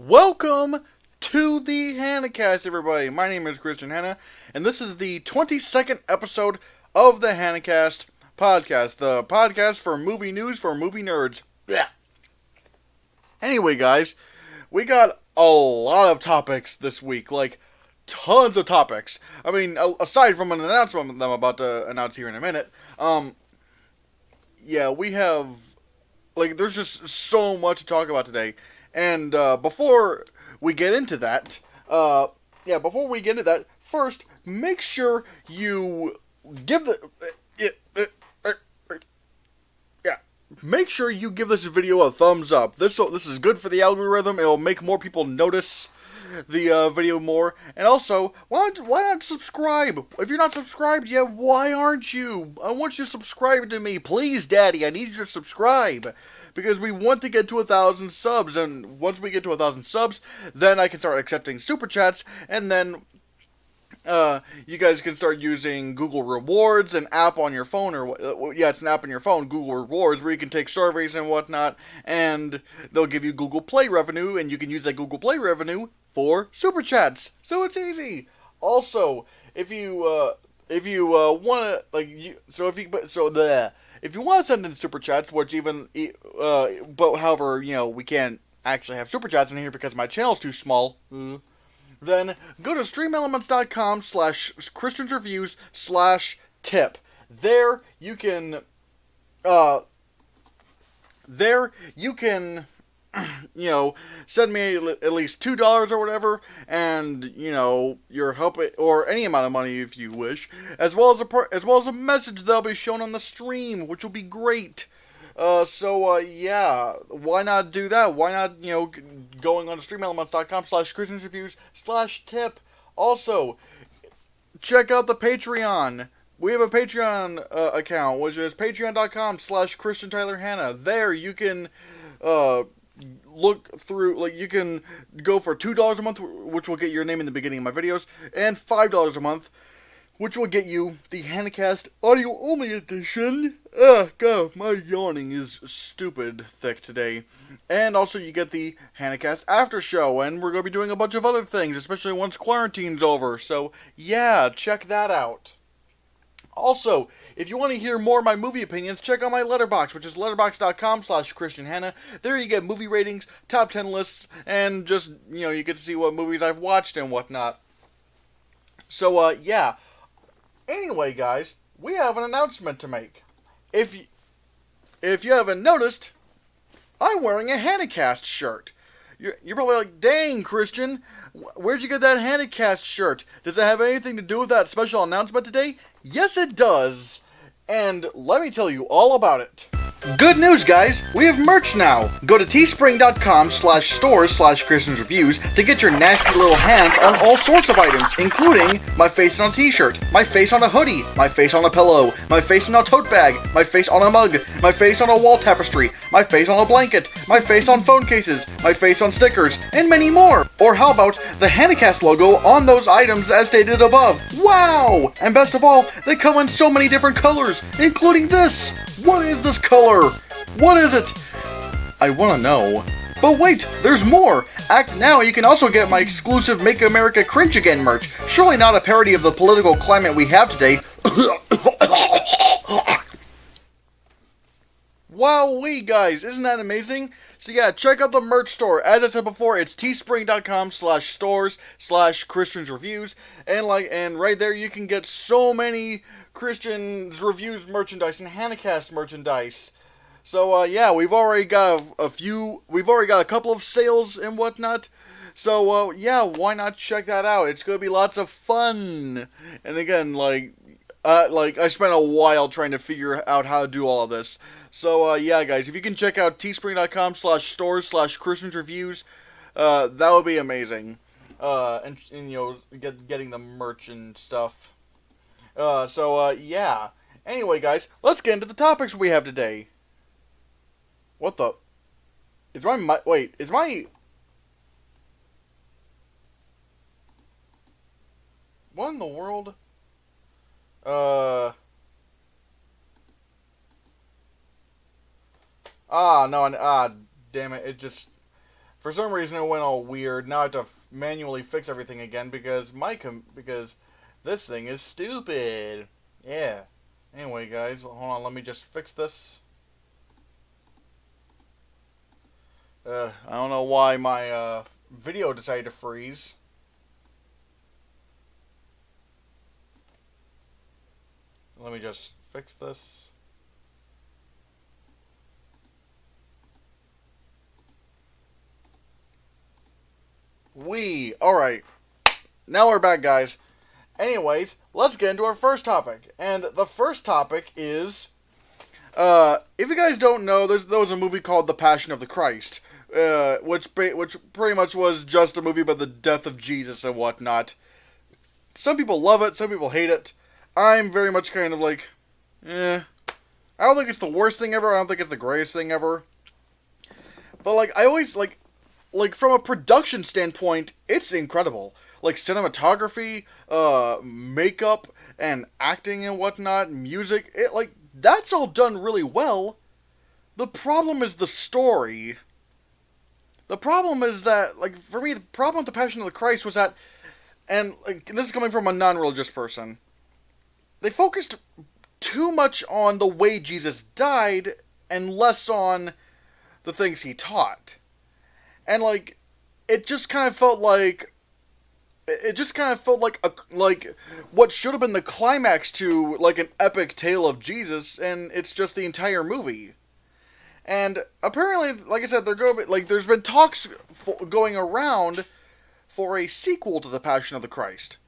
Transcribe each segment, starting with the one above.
Welcome to the Hannahcast, everybody. My name is Christian Hannah, and this is the 22nd episode of the Hannahcast podcast, the podcast for movie news for movie nerds. Yeah. Anyway, guys, we got a lot of topics this week, like tons of topics. I mean, aside from an announcement that I'm about to announce here in a minute, we have, there's just so much to talk about today. And before we get into that, first, make sure you give make sure you give this video a thumbs up. This is good for the algorithm. It'll make more people notice the video more. And also, why not subscribe? If you're not subscribed yet, why aren't you? I want you to subscribe to me. Please, Daddy, I need you to subscribe. Because we want to get to 1,000 subs, and once we get to 1,000 subs, then I can start accepting super chats, and then you guys can start using Google Rewards, an app on your phone, it's an app on your phone, Google Rewards, where you can take surveys and whatnot, and they'll give you Google Play revenue, and you can use that Google Play revenue for super chats. So it's easy. Also, if you want to, if you want to send in super chats, but however, we can't actually have super chats in here because my channel's too small, then go to streamelements.com/christiansreviews/tip. There you can send me at least $2 or whatever, and your help, or any amount of money if you wish, as well as a message that'll be shown on the stream, which will be great. Why not do that? Why not, going on to streamelements.com/christiansreviews/tip. Also, check out the Patreon. We have a Patreon account, which is patreon.com/christiantylerhannah. There you can look through, you can go for $2 a month, which will get your name in the beginning of my videos, and $5 a month, which will get you the Hannahcast audio only edition. God, my yawning is stupid thick today. And also you get the Hannahcast after show, and we're going to be doing a bunch of other things, especially once quarantine's over. So yeah, check that out. Also, if you want to hear more of my movie opinions, check out my Letterboxd, which is letterboxd.com/christianhannah. There you get movie ratings, top 10 lists, and just, you get to see what movies I've watched and whatnot. So, yeah. Anyway, guys, we have an announcement to make. If you haven't noticed, I'm wearing a Hannahcast shirt. You're probably like, dang, Christian, where'd you get that Hannahcast shirt? Does it have anything to do with that special announcement today? Yes, it does. And let me tell you all about it. Good news, guys! We have merch now! Go to teespring.com/stores/christiansreviews to get your nasty little hands on all sorts of items, including my face on a t-shirt, my face on a hoodie, my face on a pillow, my face on a tote bag, my face on a mug, my face on a wall tapestry, my face on a blanket, my face on phone cases, my face on stickers, and many more! Or how about the Hannahcast logo on those items as stated above? Wow! And best of all, they come in so many different colors, including this! What is this color? What is it? I want to know. But wait, there's more! Act now, you can also get my exclusive Make America Cringe Again merch. Surely not a parody of the political climate we have today. Wowee, guys, isn't that amazing? So yeah, check out the merch store. As I said before, it's teespring.com/stores/christiansreviews, and right there you can get so many Christians Reviews merchandise and Hannahcast merchandise. So yeah, we've already got a couple of sales and whatnot. So yeah, why not check that out? It's gonna be lots of fun. And again, I spent a while trying to figure out how to do all of this. So, yeah, guys, if you can check out teespring.com/stores/christiansreviews, that would be amazing. Getting the merch and stuff. Yeah. Anyway, guys, let's get into the topics we have today. What the? Is my what in the world? No, damn it, it just... For some reason, it went all weird. Now I have to manually fix everything again because because this thing is stupid. Yeah. Anyway, guys, hold on. Let me just fix this. I don't know why my video decided to freeze. Let me just fix this. Alright. Now we're back, guys. Anyways, let's get into our first topic. And the first topic is, if you guys don't know, there was a movie called The Passion of the Christ, which pretty much was just a movie about the death of Jesus and whatnot. Some people love it, some people hate it. I'm very much kind of like, I don't think it's the worst thing ever, I don't think it's the greatest thing ever. But, like, I always, like, from a production standpoint, it's incredible. Like, cinematography, makeup, and acting and whatnot, music, that's all done really well. The problem is the story. The problem is that, like, for me, the problem with The Passion of the Christ was that, and, like, this is coming from a non-religious person, they focused too much on the way Jesus died, and less on the things he taught. And, like, it just kind of felt like like what should have been the climax to, like, an epic tale of Jesus, and it's just the entire movie. And apparently, like I said, there's been talks going around for a sequel to The Passion of the Christ.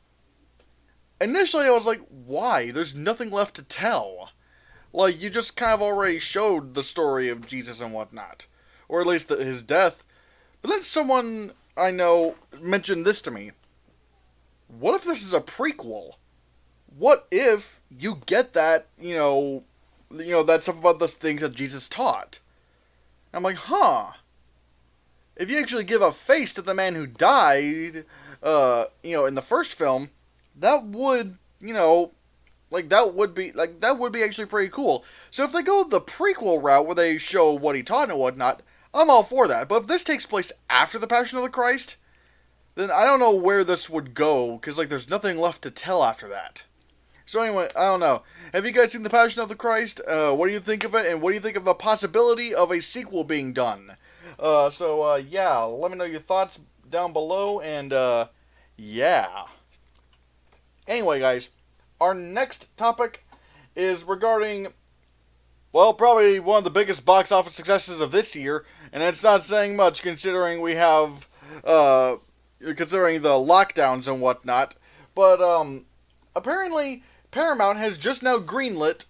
Initially, I was like, why? There's nothing left to tell. Like, you just kind of already showed the story of Jesus and whatnot. Or at least his death. But then someone I know mentioned this to me. What if this is a prequel? What if you get that, that stuff about the things that Jesus taught? I'm like, if you actually give a face to the man who died, in the first film, that would, that would be actually pretty cool. So if they go the prequel route where they show what he taught and whatnot, I'm all for that. But if this takes place after the Passion of the Christ, then I don't know where this would go, because, like, there's nothing left to tell after that. So anyway, I don't know. Have you guys seen The Passion of the Christ? What do you think of it? And what do you think of the possibility of a sequel being done? Yeah, let me know your thoughts down below, and, yeah. Anyway, guys, our next topic is regarding, well, probably one of the biggest box office successes of this year, and it's not saying much considering we have, considering the lockdowns and whatnot, but, apparently Paramount has just now greenlit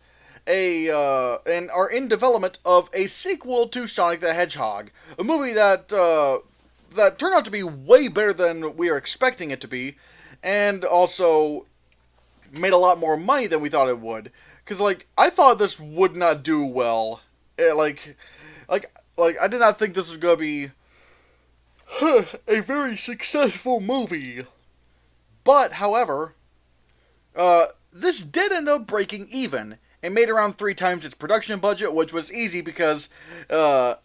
and are in development of a sequel to Sonic the Hedgehog, a movie that turned out to be way better than we were expecting it to be, and also made a lot more money than we thought it would. Because, like, I thought this would not do well. I did not think this was going to be a very successful movie. But, however, this did end up breaking even. It made around 3 times its production budget, which was easy because the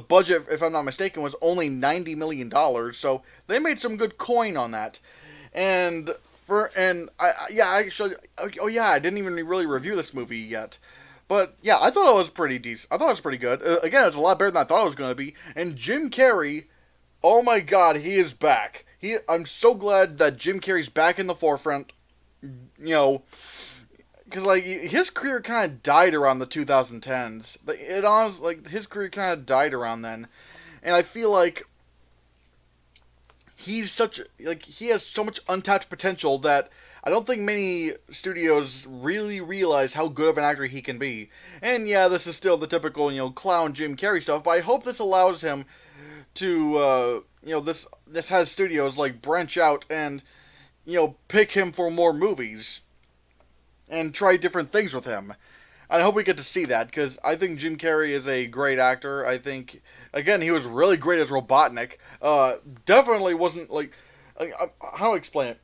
budget, if I'm not mistaken, was only $90 million. So they made some good coin on that. I didn't even really review this movie yet. But yeah, I thought it was pretty decent. I thought it was pretty good. Again, it's a lot better than I thought it was going to be. And Jim Carrey, oh my god, he is back. I'm so glad that Jim Carrey's back in the forefront. Because, like, his career kind of died around the 2010s. His career kind of died around then. And I feel like he has so much untapped potential that I don't think many studios really realize how good of an actor he can be. And yeah, this is still the typical, clown Jim Carrey stuff, but I hope this allows him to, this has studios, like, branch out and, pick him for more movies. And try different things with him. I hope we get to see that, because I think Jim Carrey is a great actor. I think, again, he was really great as Robotnik. Definitely wasn't, how do I explain it?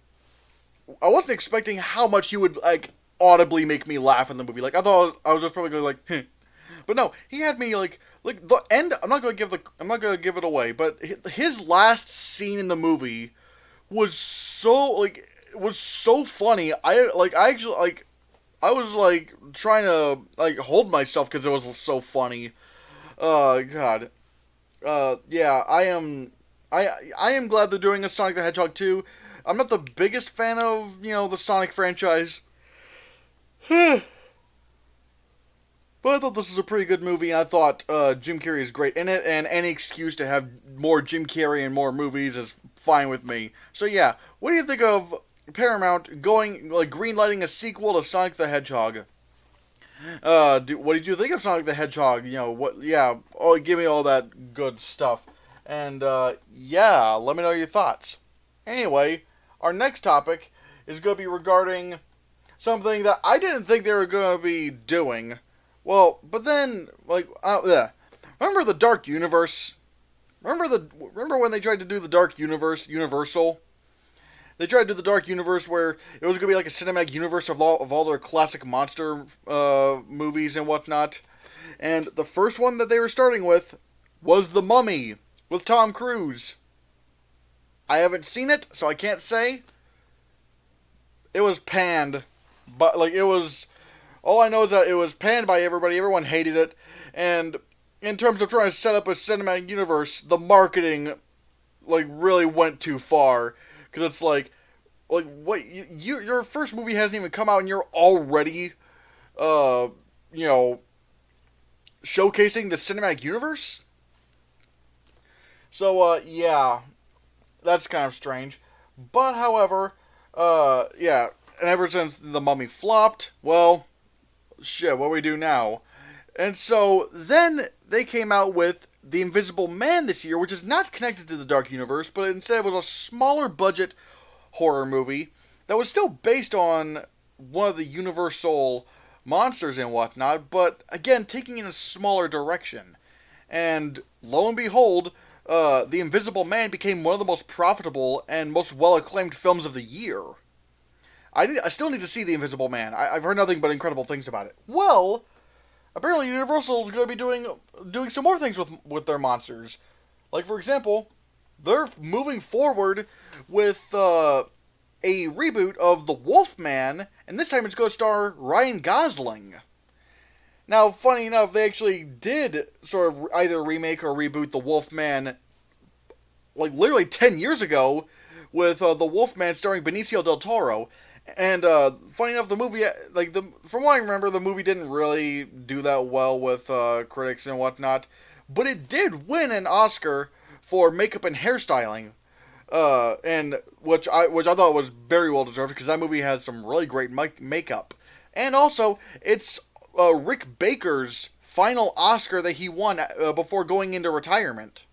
I wasn't expecting how much he would, audibly make me laugh in the movie. I thought I was just probably going, But no, he had me, like the end. I'm not gonna give it away, but his last scene in the movie was so funny. I actually I was like trying to like hold myself because it was so funny. God. Yeah, I am glad they're doing a Sonic the Hedgehog 2. I'm not the biggest fan of, the Sonic franchise. But I thought this was a pretty good movie, and I thought Jim Carrey is great in it, and any excuse to have more Jim Carrey and more movies is fine with me. So yeah, what do you think of Paramount greenlighting a sequel to Sonic the Hedgehog? What did you think of Sonic the Hedgehog? What? Yeah, give me all that good stuff, and yeah, let me know your thoughts. Anyway, our next topic is going to be regarding something that I didn't think they were going to be doing. Well, but then, yeah. Remember the Dark Universe? Remember when they tried to do the Dark Universe, Universal? They tried to do the Dark Universe where it was going to be like a cinematic universe of all their classic monster movies and whatnot. And the first one that they were starting with was The Mummy with Tom Cruise. I haven't seen it, so I can't say. It was panned. But, it was... All I know is that it was panned by everybody. Everyone hated it. And in terms of trying to set up a cinematic universe, the marketing, really went too far. Because it's what, your first movie hasn't even come out and you're already, showcasing the cinematic universe? So, yeah, that's kind of strange. But, however, yeah, and ever since The Mummy flopped, well, shit, what do we do now? And so, then they came out with The Invisible Man this year, which is not connected to the Dark Universe, but instead was a smaller budget horror movie that was still based on one of the Universal monsters and whatnot, but again, taking in a smaller direction. And lo and behold, The Invisible Man became one of the most profitable and most well-acclaimed films of the year. I still need to see The Invisible Man. I've heard nothing but incredible things about it. Well, apparently Universal is going to be doing some more things with their monsters. Like, for example, they're moving forward with a reboot of The Wolfman, and this time it's going to star Ryan Gosling. Now, funny enough, they actually did sort of either remake or reboot The Wolfman, literally 10 years ago, with The Wolfman starring Benicio del Toro. And, funny enough, the movie, from what I remember, the movie didn't really do that well with critics and whatnot, but it did win an Oscar for makeup and hairstyling, and which I thought was very well deserved, because that movie has some really great makeup. And also, it's Rick Baker's final Oscar that he won before going into retirement.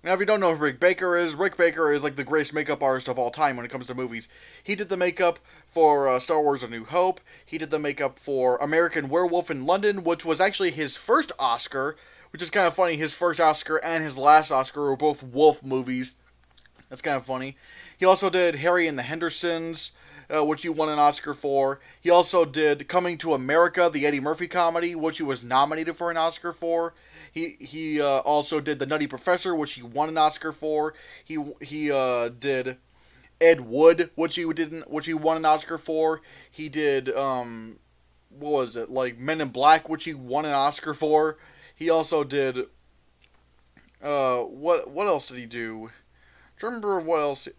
Now, if you don't know who Rick Baker is the greatest makeup artist of all time when it comes to movies. He did the makeup for Star Wars A New Hope. He did the makeup for American Werewolf in London, which was actually his first Oscar, which is kind of funny. His first Oscar and his last Oscar were both wolf movies. That's kind of funny. He also did Harry and the Hendersons, which he won an Oscar for. He also did Coming to America, the Eddie Murphy comedy, which he was nominated for an Oscar for. He also did The Nutty Professor, which he won an Oscar for. He did Ed Wood, which he won an Oscar for. He did what was it, Men in Black, which he won an Oscar for. He also did what else did he do? Trying to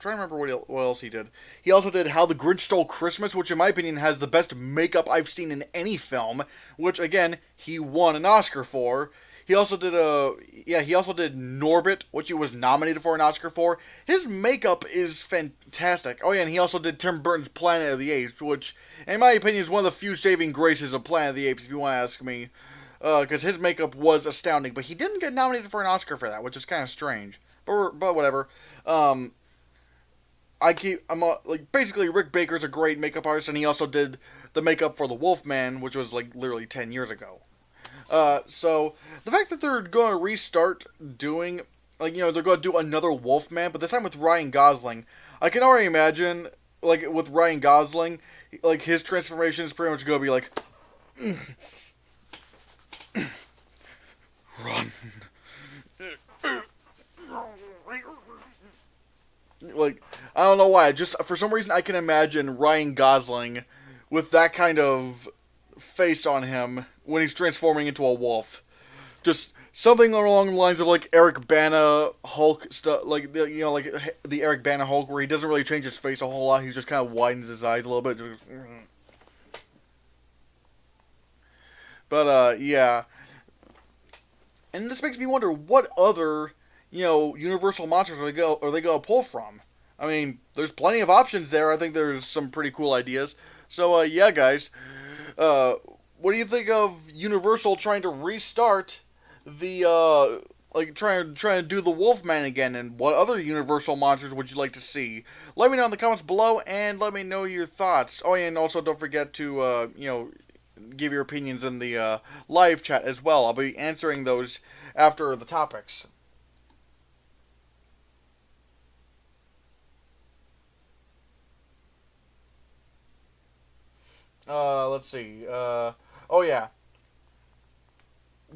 remember what else he did. He also did How the Grinch Stole Christmas, which in my opinion has the best makeup I've seen in any film, which again he won an Oscar for. He also did Norbit, which he was nominated for an Oscar for. His makeup is fantastic. Oh yeah, and he also did Tim Burton's Planet of the Apes, which in my opinion is one of the few saving graces of Planet of the Apes, if you want to ask me. Because his makeup was astounding, but he didn't get nominated for an Oscar for that, which is kind of strange. But whatever. Basically Rick Baker's a great makeup artist, and he also did the makeup for The Wolfman, which was literally 10 years ago. So the fact that they're going to restart doing, they're going to do another Wolfman, but this time with Ryan Gosling, I can already imagine, with Ryan Gosling, his transformation is pretty much going to be Run. Like, I don't know why. Just for some reason, I can imagine Ryan Gosling with that kind of face on him when he's transforming into a wolf. Just something along the lines of like Eric Bana Hulk stuff, like like the Eric Bana Hulk, where he doesn't really change his face a whole lot. He just kind of widens his eyes a little bit. But yeah, and this makes me wonder what other Universal monsters are they gonna pull from? I mean, there's plenty of options there. I think there's some pretty cool ideas. So yeah, guys, what do you think of Universal trying to restart the like trying to do the Wolfman again, and what other Universal monsters would you like to see? Let me know in the comments below, and let me know your thoughts. Oh, and also don't forget to give your opinions in the live chat as well. I'll be answering those after the topics. Let's see. Oh yeah,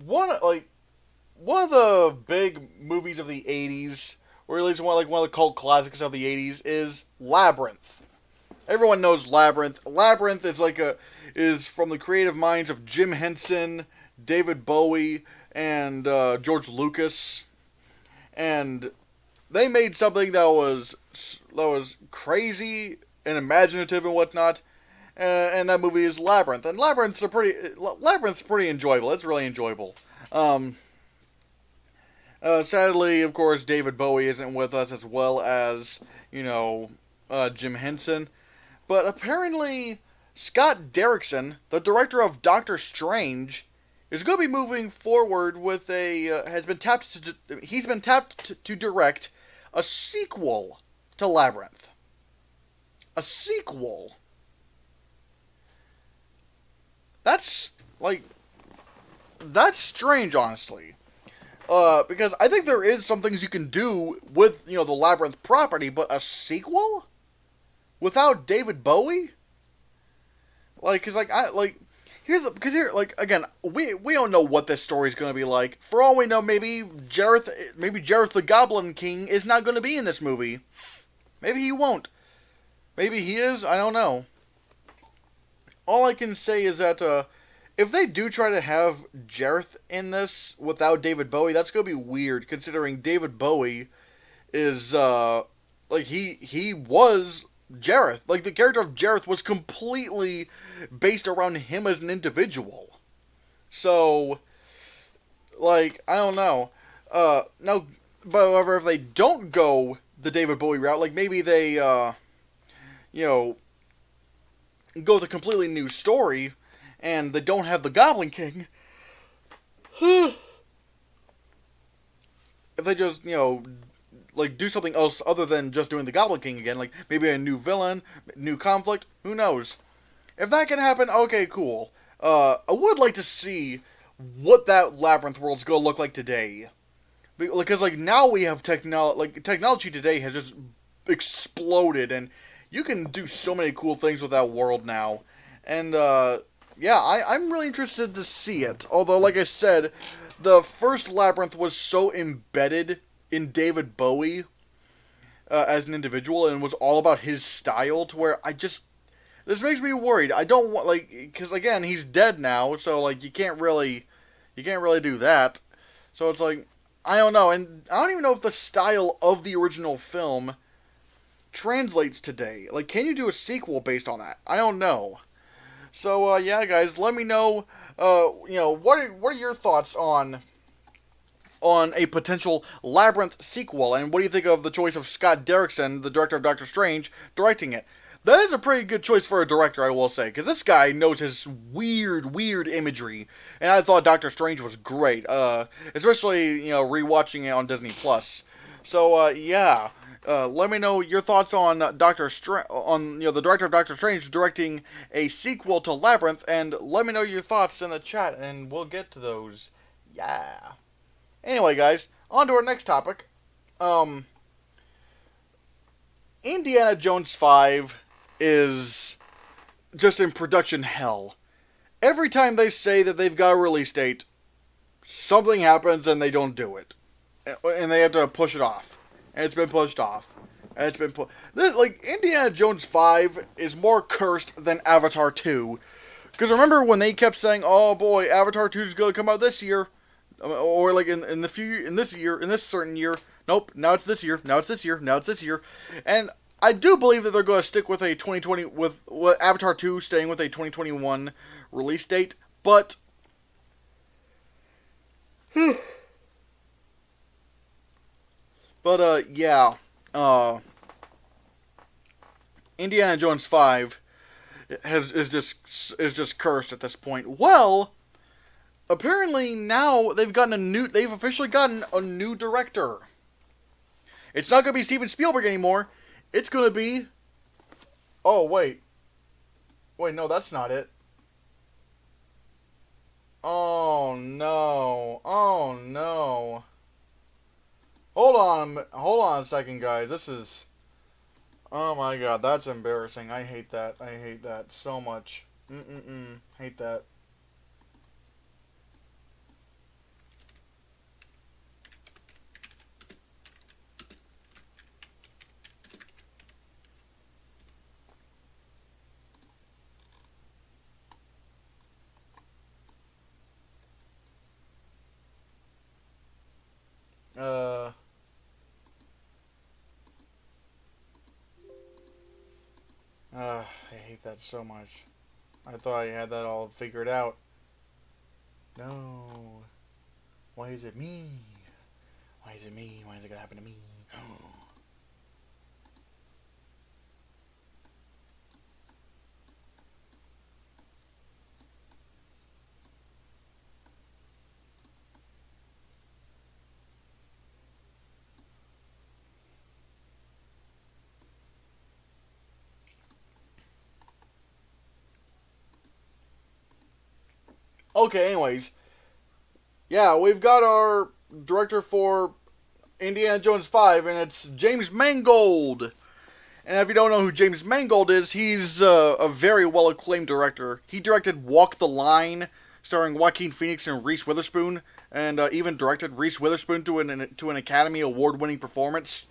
one one of the big movies of the '80s, or at least one of the cult classics of the '80s, is Labyrinth. Everyone knows Labyrinth. Labyrinth is from the creative minds of Jim Henson, David Bowie, and George Lucas, and they made something that was crazy and imaginative and whatnot. And that movie is Labyrinth, and Labyrinth's pretty enjoyable. It's really enjoyable. Sadly, of course, David Bowie isn't with us, as well as Jim Henson. But apparently, Scott Derickson, the director of Doctor Strange, is going to be moving forward with he's been tapped to direct a sequel to Labyrinth. A sequel. That's strange, honestly. Because I think there is some things you can do with, the Labyrinth property, but a sequel? Without David Bowie? Again, we don't know what this story's gonna be like. For all we know, maybe Jareth the Goblin King is not gonna be in this movie. Maybe he won't. Maybe he is, I don't know. All I can say is that if they do try to have Jareth in this without David Bowie, that's going to be weird, considering David Bowie is, he was Jareth. Like, the character of Jareth was completely based around him as an individual. So, I don't know. Now, however, if they don't go the David Bowie route, maybe they, go with a completely new story, and they don't have the Goblin King. If they just, do something else other than just doing the Goblin King again, maybe a new villain, new conflict, who knows? If that can happen, okay, cool. I would like to see what that Labyrinth world's gonna look like today. Because, now we have technology today has just exploded, and you can do so many cool things with that world now. And, yeah, I'm really interested to see it. Although, like I said, the first Labyrinth was so embedded in David Bowie as an individual, and was all about his style, to where this makes me worried. I don't want, because, again, he's dead now, so, you can't really do that. So it's I don't know, and I don't even know if the style of the original film translates today. Can you do a sequel based on that? I don't know. So, yeah, guys, let me know, what are your thoughts on a potential Labyrinth sequel, and what do you think of the choice of Scott Derickson, the director of Doctor Strange, directing it? That is a pretty good choice for a director, I will say, because this guy knows his weird imagery, and I thought Doctor Strange was great, especially, rewatching it on Disney+. So, yeah. Let me know your thoughts on the director of Doctor Strange directing a sequel to Labyrinth, and let me know your thoughts in the chat, and we'll get to those. Yeah. Anyway, guys, on to our next topic. Indiana Jones 5 is just in production hell. Every time they say that they've got a release date, something happens and they don't do it, and they have to push it off, and it's been pushed off, and it's been like Indiana Jones 5 is more cursed than Avatar 2, because remember when they kept saying, "Oh boy, Avatar 2 is going to come out this year," or like in this certain year. Nope, now it's this year. Now it's this year. Now it's this year, and I do believe that they're going to stick with a 2020 with Avatar 2 staying with a 2021 release date, but. But yeah, Indiana Jones 5 is just cursed at this point. Well, apparently now they've officially gotten a new director. It's not going to be Steven Spielberg anymore. It's going to be, oh wait, no, that's not it. Oh no, oh no. Hold on a second, guys. This is... Oh my god, that's embarrassing. I hate that. I hate that so much. Hate that. I hate that so much. I thought I had that all figured out. No. Why is it me? Why is it me? Why is it gonna happen to me? Okay, anyways. Yeah, we've got our director for Indiana Jones 5, and it's James Mangold. And if you don't know who James Mangold is, he's a very well-acclaimed director. He directed Walk the Line, starring Joaquin Phoenix and Reese Witherspoon, and even directed Reese Witherspoon to an Academy Award-winning performance.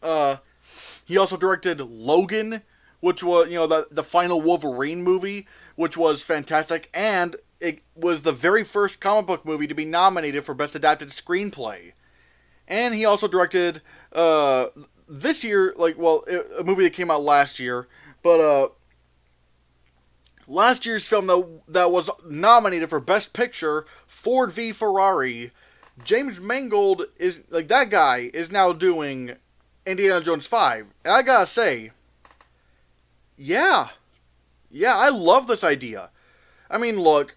He also directed Logan, which was, the final Wolverine movie, which was fantastic, and it was the very first comic book movie to be nominated for Best Adapted Screenplay. And he also directed, this year, a movie that came out last year, but, last year's film that was nominated for Best Picture, Ford v. Ferrari. James Mangold that guy is now doing Indiana Jones 5. And I gotta say, yeah, I love this idea. I mean, look,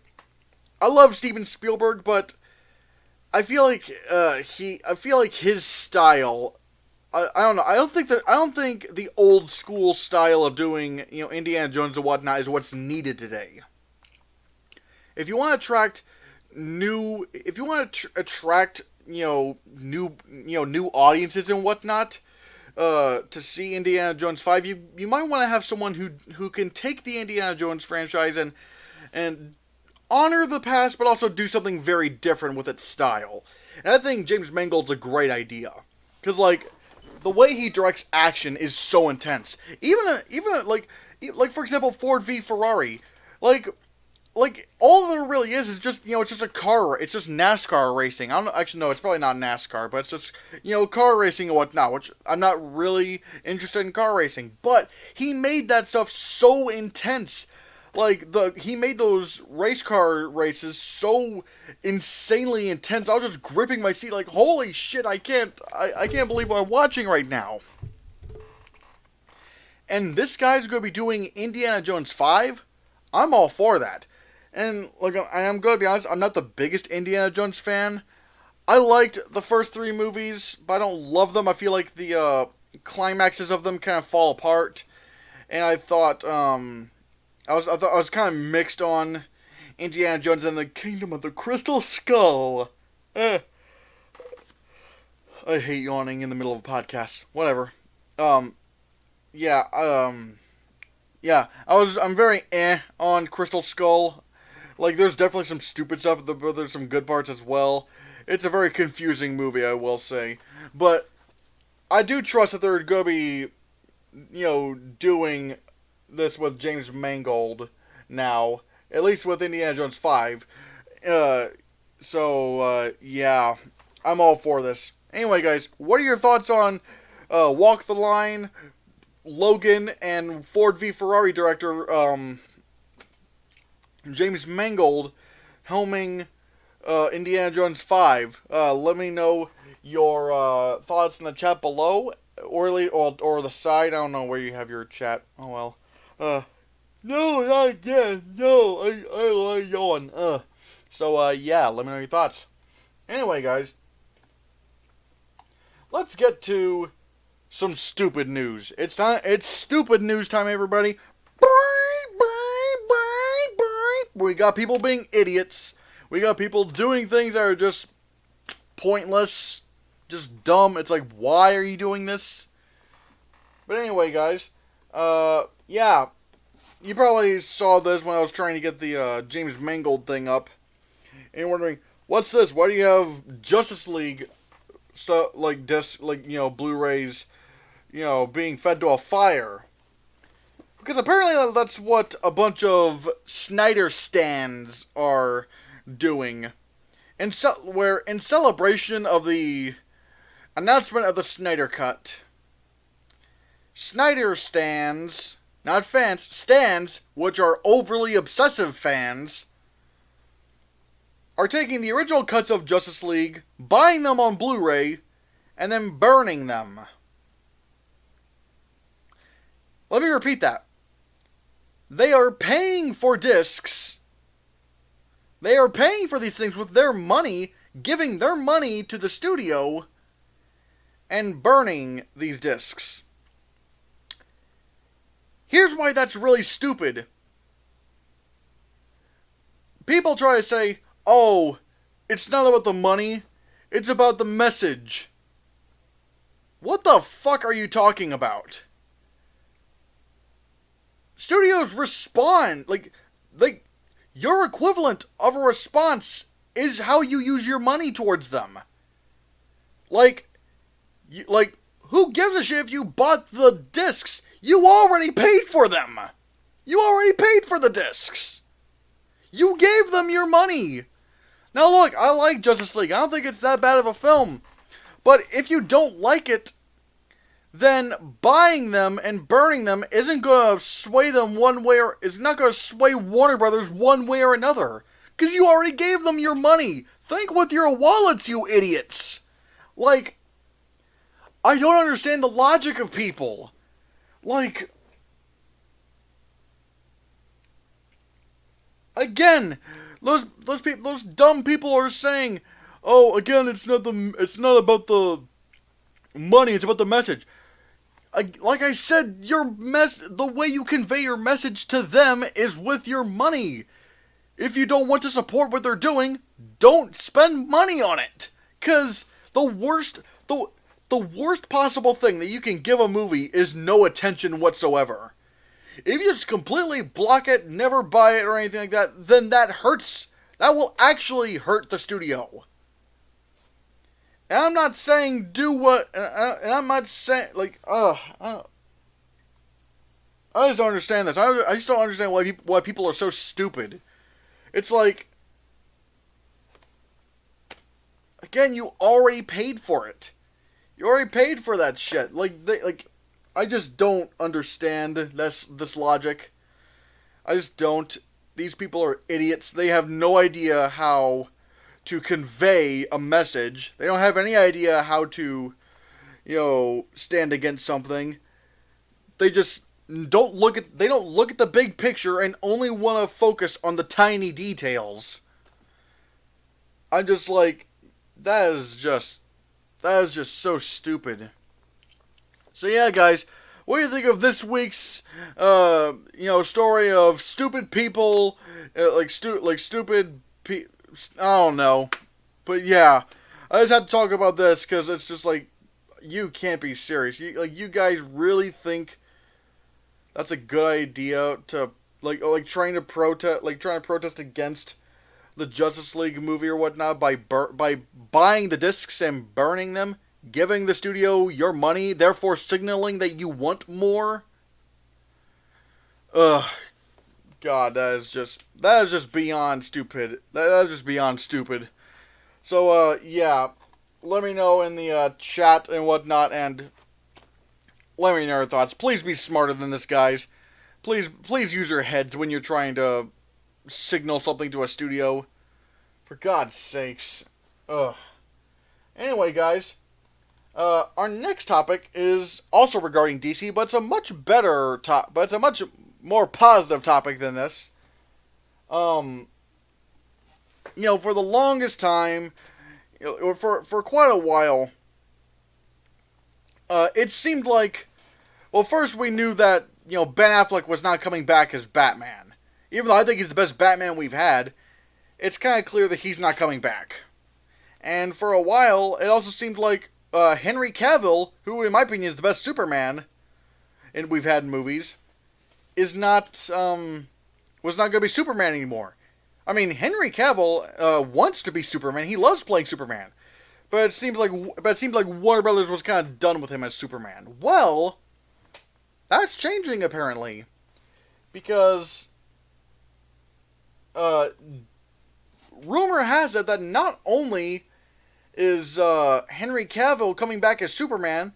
I love Steven Spielberg, but I feel like his style. I don't know. I don't think the old school style of doing Indiana Jones and whatnot is what's needed today. If you want to attract new new audiences and whatnot, to see Indiana Jones 5, you might want to have someone who can take the Indiana Jones franchise and honor the past, but also do something very different with its style. And I think James Mangold's a great idea, because the way he directs action is so intense. Even for example, Ford v Ferrari, all there really is just it's just a car. It's just NASCAR racing. I don't actually no, it's probably not NASCAR, but it's just car racing and whatnot. Which I'm not really interested in car racing, but he made that stuff so intense. He made those race car races so insanely intense. I was just gripping my seat, holy shit! I can't believe what I'm watching right now. And this guy's going to be doing Indiana Jones 5. I'm all for that. And I'm going to be honest, I'm not the biggest Indiana Jones fan. I liked the first 3 movies, but I don't love them. I feel like the climaxes of them kind of fall apart. And I thought I was kind of mixed on Indiana Jones and the Kingdom of the Crystal Skull. I hate yawning in the middle of a podcast. Whatever. Yeah, I'm very on Crystal Skull. Like, there's definitely some stupid stuff, but there's some good parts as well. It's a very confusing movie, I will say. But I do trust that they're going to be, doing this with James Mangold now. At least with Indiana Jones 5. Yeah. I'm all for this. Anyway, guys, what are your thoughts on Walk the Line, Logan, and Ford v Ferrari director James Mangold helming Indiana Jones 5? Let me know your thoughts in the chat below, or the side. I don't know where you have your chat. Oh well. No, not again. No, I like yawn. Yeah, let me know your thoughts. Anyway, guys, let's get to some stupid news. It's stupid news time, everybody. We got people being idiots. We got people doing things that are just pointless, just dumb. It's like, why are you doing this? But anyway, guys, yeah, you probably saw this when I was trying to get the James Mangold thing up, and you're wondering, what's this? Why do you have Justice League stuff like disc, Blu-rays, being fed to a fire? Because apparently that's what a bunch of Snyder stands are doing. Where in celebration of the announcement of the Snyder Cut, Snyder stands, not fans, stands, which are overly obsessive fans, are taking the original cuts of Justice League, buying them on Blu-ray, and then burning them. Let me repeat that. They are paying for discs. They are paying for these things with their money, giving their money to the studio, and burning these discs. Here's why that's really stupid. People try to say, oh, it's not about the money, it's about the message. What the fuck are you talking about? Studios respond, your equivalent of a response is how you use your money towards them. Who gives a shit if you bought the discs? You already paid for them. You already paid for the discs. You gave them your money. Now look, I like Justice League. I don't think it's that bad of a film. But if you don't like it, then buying them and burning them isn't going to sway them one way or... It's not going to sway Warner Brothers one way or another. Because you already gave them your money. Think with your wallets, you idiots. I don't understand the logic of people. Again, those dumb people are saying, oh, again, it's not about the money, it's about the message. Like I said, the way you convey your message to them is with your money. If you don't want to support what they're doing, don't spend money on it. Because the worst possible thing that you can give a movie is no attention whatsoever. If you just completely block it, never buy it or anything like that, then that hurts. That will actually hurt the studio. And I'm not saying do what, and I'm not saying, I just don't understand this. I just don't understand why people are so stupid. It's again, you already paid for it. You already paid for that shit. I just don't understand this logic. I just don't. These people are idiots. They have no idea how to convey a message. They don't have any idea how to, stand against something. They just don't look at the big picture and only want to focus on the tiny details. I'm just that is just so stupid. So yeah, guys, what do you think of this week's, story of stupid people, stupid people? I don't know. But yeah, I just had to talk about this because it's just you can't be serious. You guys really think that's a good idea to like trying to protest against the Justice League movie or whatnot by buying the discs and burning them, giving the studio your money, therefore signaling that you want more. Ugh, God, that is just beyond stupid. That is just beyond stupid. So yeah, let me know in the chat and whatnot, and let me know your thoughts. Please be smarter than this, guys. Please use your heads when you're trying to signal something to a studio. For God's sakes. Ugh. Anyway, guys, our next topic is also regarding DC, but it's a much better but it's a much more positive topic than this. Um, for the longest time, for quite a while, it seemed like, well, first we knew that Ben Affleck was not coming back as Batman, even though I think he's the best Batman we've had. It's kind of clear that he's not coming back. And for a while, it also seemed like Henry Cavill, who in my opinion is the best Superman and we've had in movies, is not was not going to be Superman anymore. I mean, Henry Cavill wants to be Superman. He loves playing Superman, but it seems like Warner Brothers was kind of done with him as Superman. Well, that's changing apparently, because uh, rumor has it that not only is Henry Cavill coming back as Superman,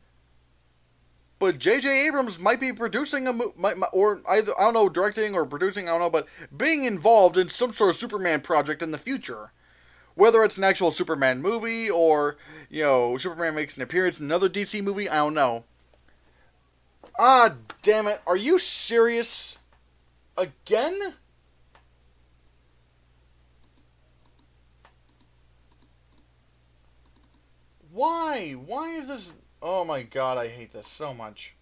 but J.J. Abrams might be producing or either, I don't know, directing or producing, I don't know, but being involved in some sort of Superman project in the future. Whether it's an actual Superman movie or, Superman makes an appearance in another DC movie, I don't know. Ah, damn it. Are you serious? Again? Why? Why is this? Oh my god, I hate this so much.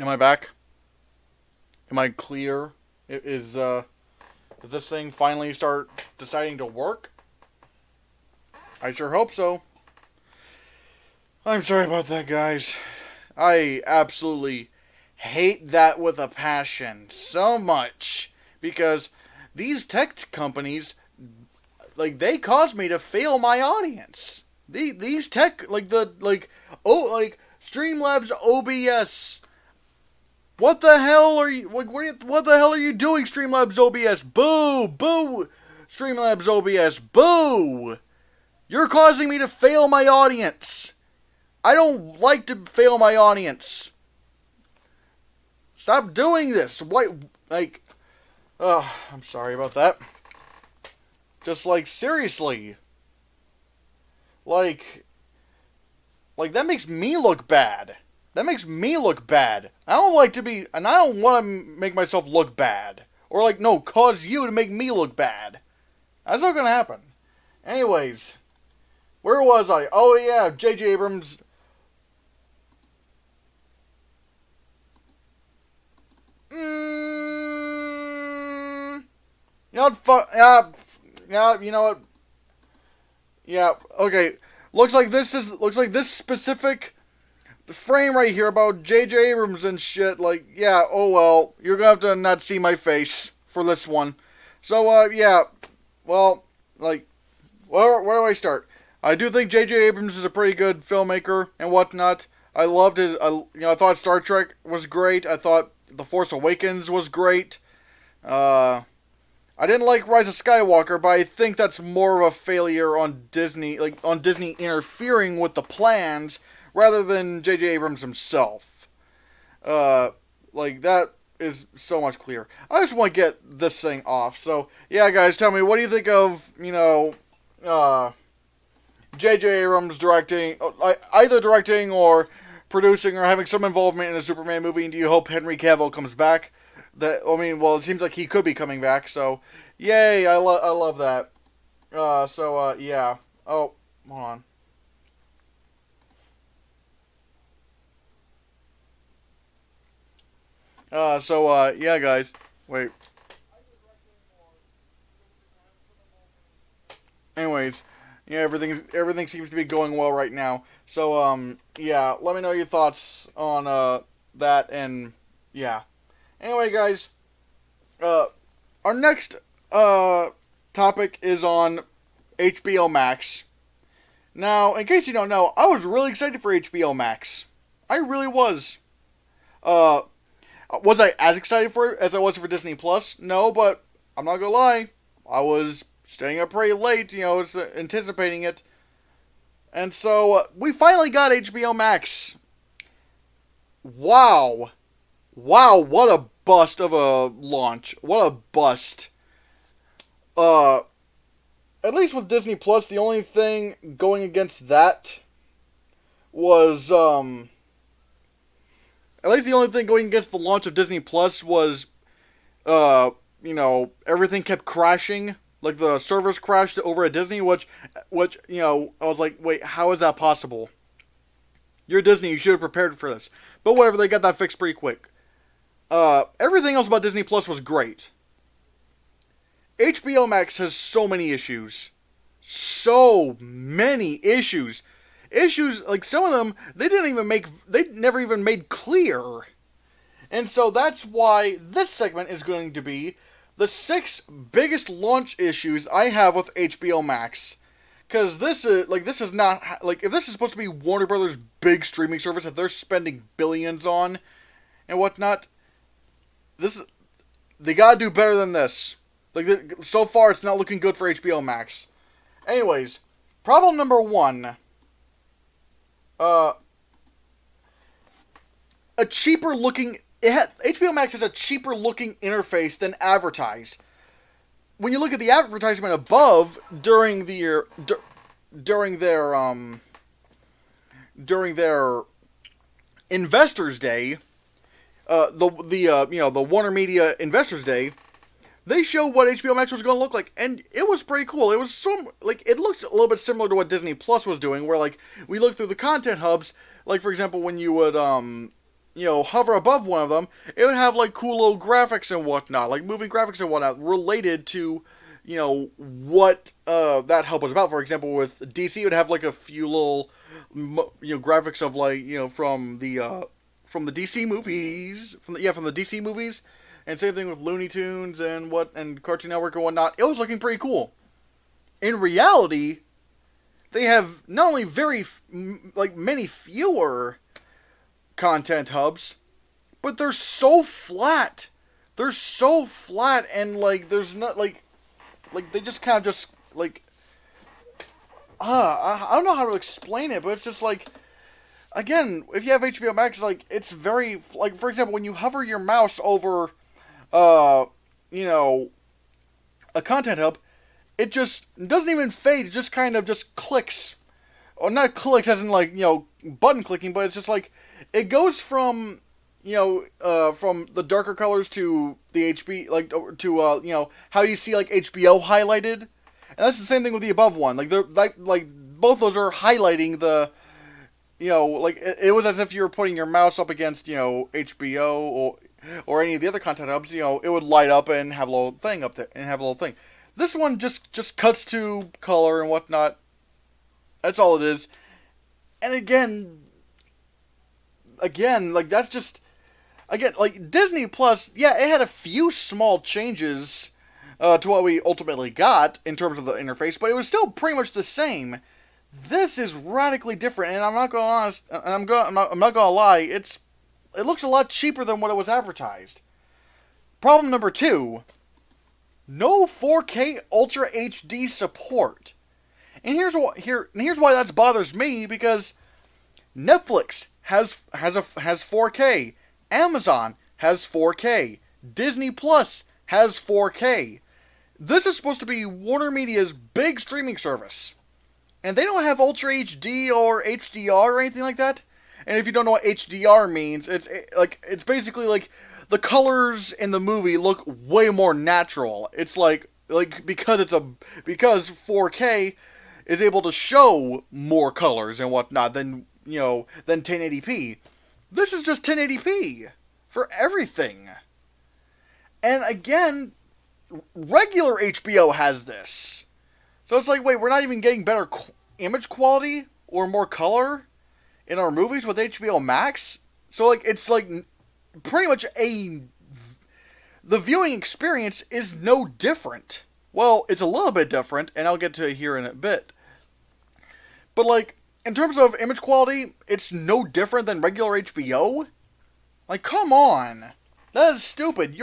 Am I back? Am I clear? Did this thing finally start deciding to work? I sure hope so. I'm sorry about that, guys. I absolutely hate that with a passion so much. Because these tech companies, like, they caused me to fail my audience. These tech, Streamlabs OBS. What the hell are you, what the hell are you doing, Streamlabs OBS? Boo! Boo! Streamlabs OBS, boo! You're causing me to fail my audience. I don't like to fail my audience. Stop doing this. I'm sorry about that. Just, seriously. That makes me look bad. That makes me look bad. I don't like to be, and I don't want to make myself look bad. Or, cause you to make me look bad. That's not gonna happen. Anyways, where was I? Oh, yeah, J.J. Abrams. You know what? You know what? Yeah, okay. Looks like this specific frame right here about J.J. Abrams and shit. Yeah, oh well. You're gonna have to not see my face for this one. So, yeah. Well, where do I start? I do think J.J. Abrams is a pretty good filmmaker and whatnot. I loved his, I thought Star Trek was great. I thought The Force Awakens was great. I didn't like Rise of Skywalker, but I think that's more of a failure on Disney, on Disney interfering with the plans rather than J.J. Abrams himself. That is so much clearer. I just want to get this thing off. So, yeah, guys, tell me, what do you think of, J.J. Abrams directing, either directing or producing or having some involvement in a Superman movie? And do you hope Henry Cavill comes back? It seems like he could be coming back, so yay, I love that. Yeah. Oh, hold on. Yeah, guys. Wait. Anyways, yeah, everything seems to be going well right now. So, yeah, let me know your thoughts on, that, and, yeah. Anyway, guys, our next, topic is on HBO Max. Now, in case you don't know, I was really excited for HBO Max. I really was. Was I as excited for it as I was for Disney Plus? No, but I'm not gonna lie. I was staying up pretty late, anticipating it. And so, we finally got HBO Max. Wow. Wow, what a bust of a launch. What a bust. At least with Disney Plus, the only thing going against that was, at least the only thing going against the launch of Disney Plus was, everything kept crashing. The servers crashed over at Disney, which, I was like, wait, how is that possible? You're Disney, you should have prepared for this. But whatever, they got that fixed pretty quick. Everything else about Disney Plus was great. HBO Max has so many issues. So many issues. Issues, some of them, they never even made clear. And so that's why this segment is going to be the 6 biggest launch issues I have with HBO Max. Because this is not, if this is supposed to be Warner Brothers' big streaming service that they're spending billions on and whatnot, they gotta do better than this. So far, it's not looking good for HBO Max. Anyways, problem number 1. HBO Max has a cheaper looking interface than advertised. When you look at the advertisement above during their Investors Day, the Warner Media Investors Day, they showed what HBO Max was going to look like, and it was pretty cool. It was it looked a little bit similar to what Disney Plus was doing, where we looked through the content hubs, for example, when you would hover above one of them, it would have like cool little graphics and whatnot, like moving graphics and whatnot related to, what that hub was about. For example, with DC, it would have like a few little, graphics of like, from the DC movies, from the DC movies, and same thing with Looney Tunes and Cartoon Network and whatnot. It was looking pretty cool. In reality, they have not only many fewer content hubs, but they're so flat. They're so flat, and like there's not like they just kind of just like I don't know how to explain it, but it's just like, again, if you have HBO Max, like it's very like, for example, when you hover your mouse over a content hub, it just doesn't even fade. It just kind of just clicks, or not clicks as in like button clicking, but it's just like it goes from from the darker colors to the how you see like HBO highlighted, and that's the same thing with the above one. Like they're like both those are highlighting the, like it was as if you were putting your mouse up against HBO or any of the other content hubs. It would light up and have a little thing up there and have a little thing. This one just cuts to color and whatnot. That's all it is. And again, like that's just. Again, like, Disney Plus, yeah, it had a few small changes to what we ultimately got in terms of the interface, but it was still pretty much the same. This is radically different, and I'm not gonna lie, it looks a lot cheaper than what it was advertised. Problem number 2, no 4K Ultra HD support. And here's why that bothers me, because Netflix has 4K. Amazon has 4K. Disney Plus has 4K. This is supposed to be Warner Media's big streaming service. And they don't have Ultra HD or HDR or anything like that. And if you don't know what HDR means, it's basically like the colors in the movie look way more natural. It's like because 4K is able to show more colors and whatnot than 1080p. This is just 1080p for everything. And again, regular HBO has this. So it's like, wait, we're not even getting better image quality or more color in our movies with HBO Max? So like, it's like pretty much the viewing experience is no different. Well, it's a little bit different, and I'll get to it here in a bit. But like, in terms of image quality, it's no different than regular HBO? Like, come on. That is stupid.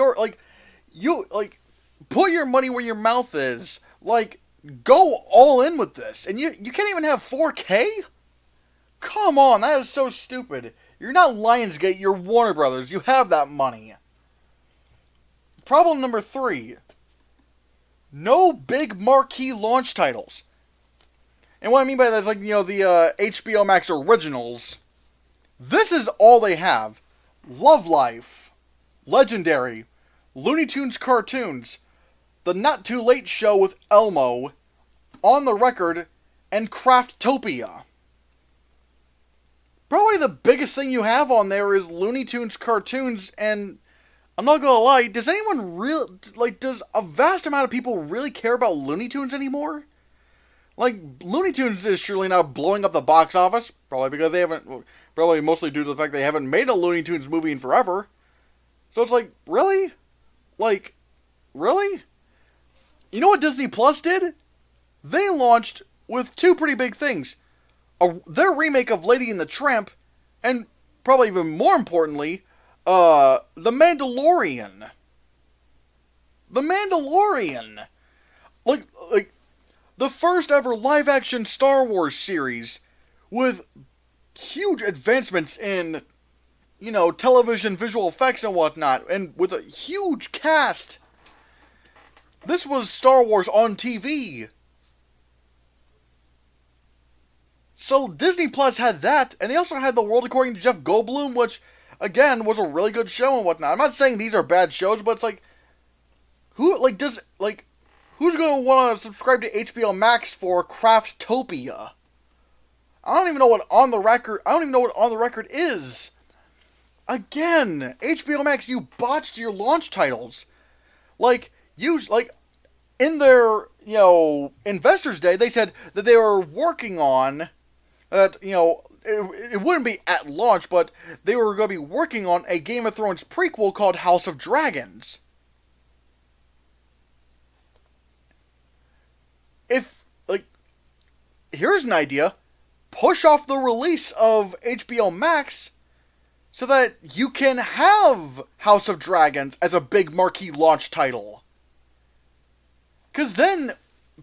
Put your money where your mouth is. Like, go all in with this. And you can't even have 4K? Come on, that is so stupid. You're not Lionsgate, you're Warner Brothers. You have that money. Problem number 3. No big marquee launch titles. And what I mean by that is like, the HBO Max originals. This is all they have. Love Life, Legendary, Looney Tunes cartoons, The Not Too Late Show with Elmo, On the Record, and Craftopia. Probably the biggest thing you have on there is Looney Tunes cartoons, and I'm not gonna lie, does a vast amount of people really care about Looney Tunes anymore? Like, Looney Tunes is surely not blowing up the box office, probably mostly due to the fact they haven't made a Looney Tunes movie in forever. So it's like, really? Like, really? You know what Disney Plus did? They launched with 2 pretty big things. Their remake of Lady and the Tramp, and probably even more importantly, The Mandalorian. The Mandalorian! Like, the first ever live-action Star Wars series with huge advancements in, television visual effects and whatnot, and with a huge cast. This was Star Wars on TV. So Disney Plus had that, and they also had The World According to Jeff Goldblum, which, again, was a really good show and whatnot. I'm not saying these are bad shows, but it's like, who's going to want to subscribe to HBO Max for Craftopia? I don't even know what On the Record is. Again, HBO Max, you botched your launch titles. Like, in their, Investors Day, they said that they were working on, that, it wouldn't be at launch, but they were going to be working on a Game of Thrones prequel called House of Dragons. Here's an idea. Push off the release of HBO Max so that you can have House of Dragons as a big marquee launch title. Because then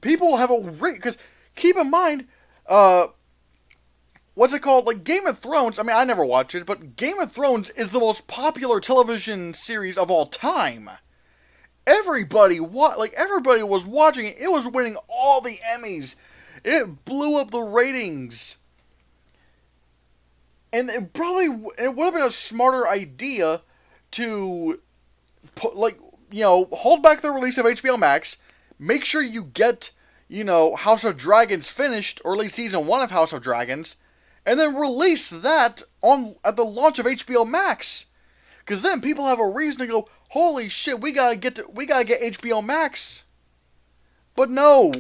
people have because keep in mind, what's it called? Like, Game of Thrones, I mean, I never watched it, but Game of Thrones is the most popular television series of all time. Everybody was watching it. It was winning all the Emmys. It blew up the ratings. And it would have been a smarter idea to hold back the release of HBO Max, make sure you get, House of Dragons finished, or at least season 1 of House of Dragons, and then release that at the launch of HBO Max. Because then people have a reason to go, holy shit, we gotta get HBO Max. But no,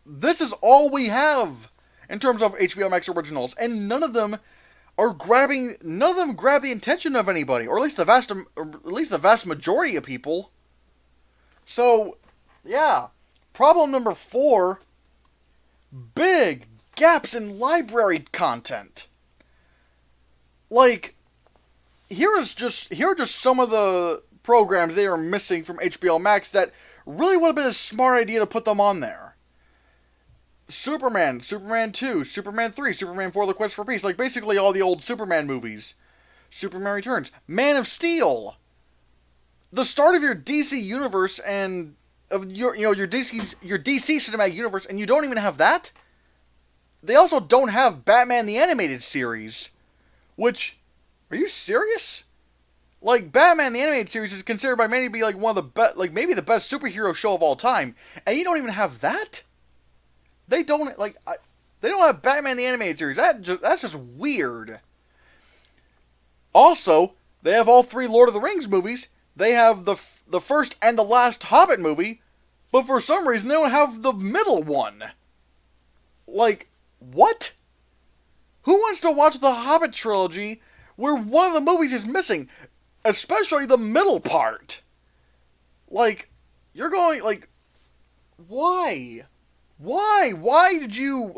this is all we have in terms of HBO Max originals, and none of them grab the attention of anybody, or at least the vast majority of people. So, yeah. Problem number 4, big gaps in library content. Here are just some of the programs they are missing from HBO Max that really would have been a smart idea to put them on there. Superman, Superman 2, Superman 3, Superman 4, The Quest for Peace. Basically all the old Superman movies. Superman Returns. Man of Steel. The start of your DC universe and of your DC cinematic universe, and you don't even have that? They also don't have Batman the Animated Series. Which, are you serious? Batman the Animated Series is considered by many to be one of the best, maybe the best superhero show of all time, and you don't even have that? They don't have Batman the Animated Series. That's just weird. Also, they have all 3 Lord of the Rings movies. They have the first and the last Hobbit movie, but for some reason they don't have the middle one. What? Who wants to watch the Hobbit trilogy where one of the movies is missing? Especially the middle part. You're going, why? Why? Why did you,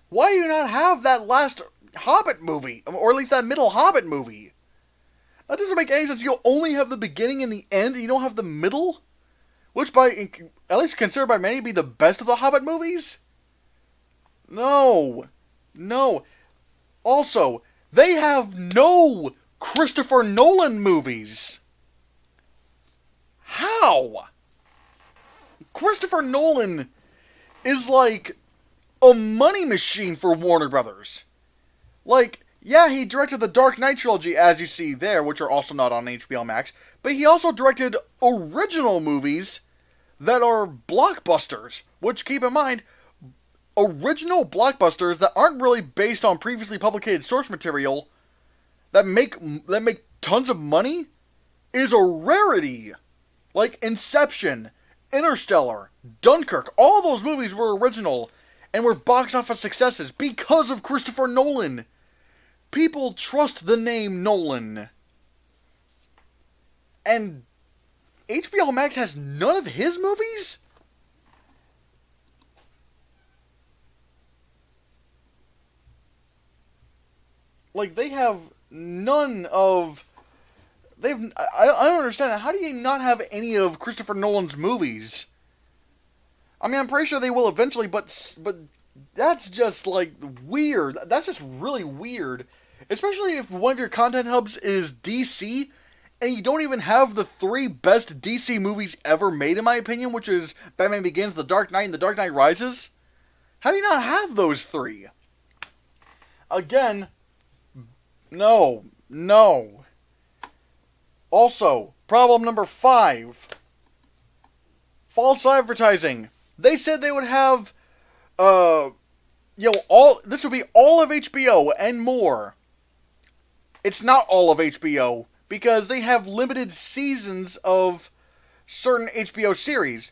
why do you not have that last Hobbit movie? Or at least that middle Hobbit movie? That doesn't make any sense. You only have the beginning and the end, and you don't have the middle? Which, at least considered by many, be the best of the Hobbit movies? No. Also, they have no Christopher Nolan movies. How? Christopher Nolan is a money machine for Warner Brothers. Yeah, he directed the Dark Knight trilogy, as you see there, which are also not on HBO Max, but he also directed original movies that are blockbusters, which, keep in mind, original blockbusters that aren't really based on previously published source material that make tons of money is a rarity. Inception, Interstellar, Dunkirk, all those movies were original and were box office successes because of Christopher Nolan. People trust the name Nolan. And HBO Max has none of his movies? They have none of... I don't understand that. How do you not have any of Christopher Nolan's movies? I mean, I'm pretty sure they will eventually, but that's just, weird. That's just really weird. Especially if one of your content hubs is DC, and you don't even have the 3 best DC movies ever made, in my opinion, which is Batman Begins, The Dark Knight, and The Dark Knight Rises. How do you not have those 3? Again, no. Also, problem number 5. False advertising. They said they would have, this would be all of HBO and more it's not all of HBO because they have limited seasons of certain HBO series.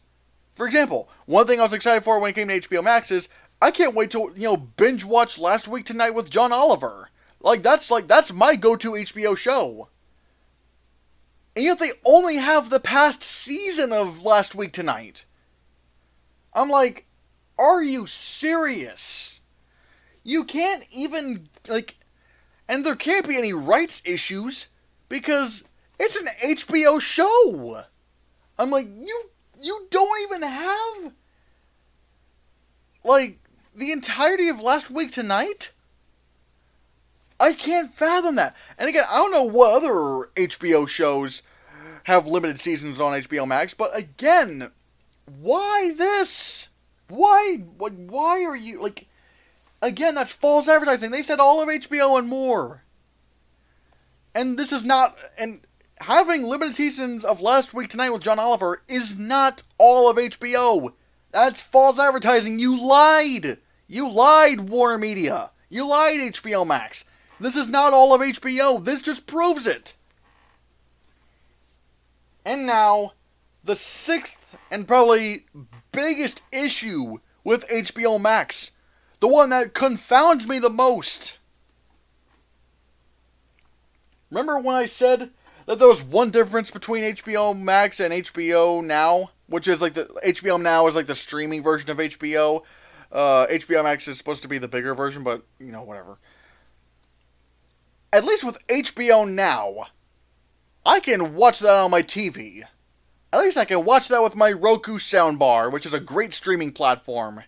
For example, one thing I was excited for when it came to HBO Max is I can't wait to binge watch Last Week Tonight with John Oliver. That's my go-to HBO show. And yet they only have the past season of Last Week Tonight. I'm like, are you serious? You can't even, and there can't be any rights issues because it's an HBO show. I'm like, you don't even have, the entirety of Last Week Tonight? I can't fathom that. And again, I don't know what other HBO shows have limited seasons on HBO Max, but again, why this? Why are you, again, that's false advertising. They said all of HBO and more. And this is not, and having limited seasons of Last Week Tonight with John Oliver is not all of HBO. That's false advertising. You lied. You lied, Warner Media. You lied, HBO Max. This is not all of HBO. This just proves it. And now, the sixth and probably biggest issue with HBO Max. The one that confounds me the most. Remember when I said that there was one difference between HBO Max and HBO Now? Which is the HBO Now is the streaming version of HBO. HBO Max is supposed to be the bigger version, but, whatever. At least with HBO Now, I can watch that on my TV. At least I can watch that with my Roku soundbar, which is a great streaming platform.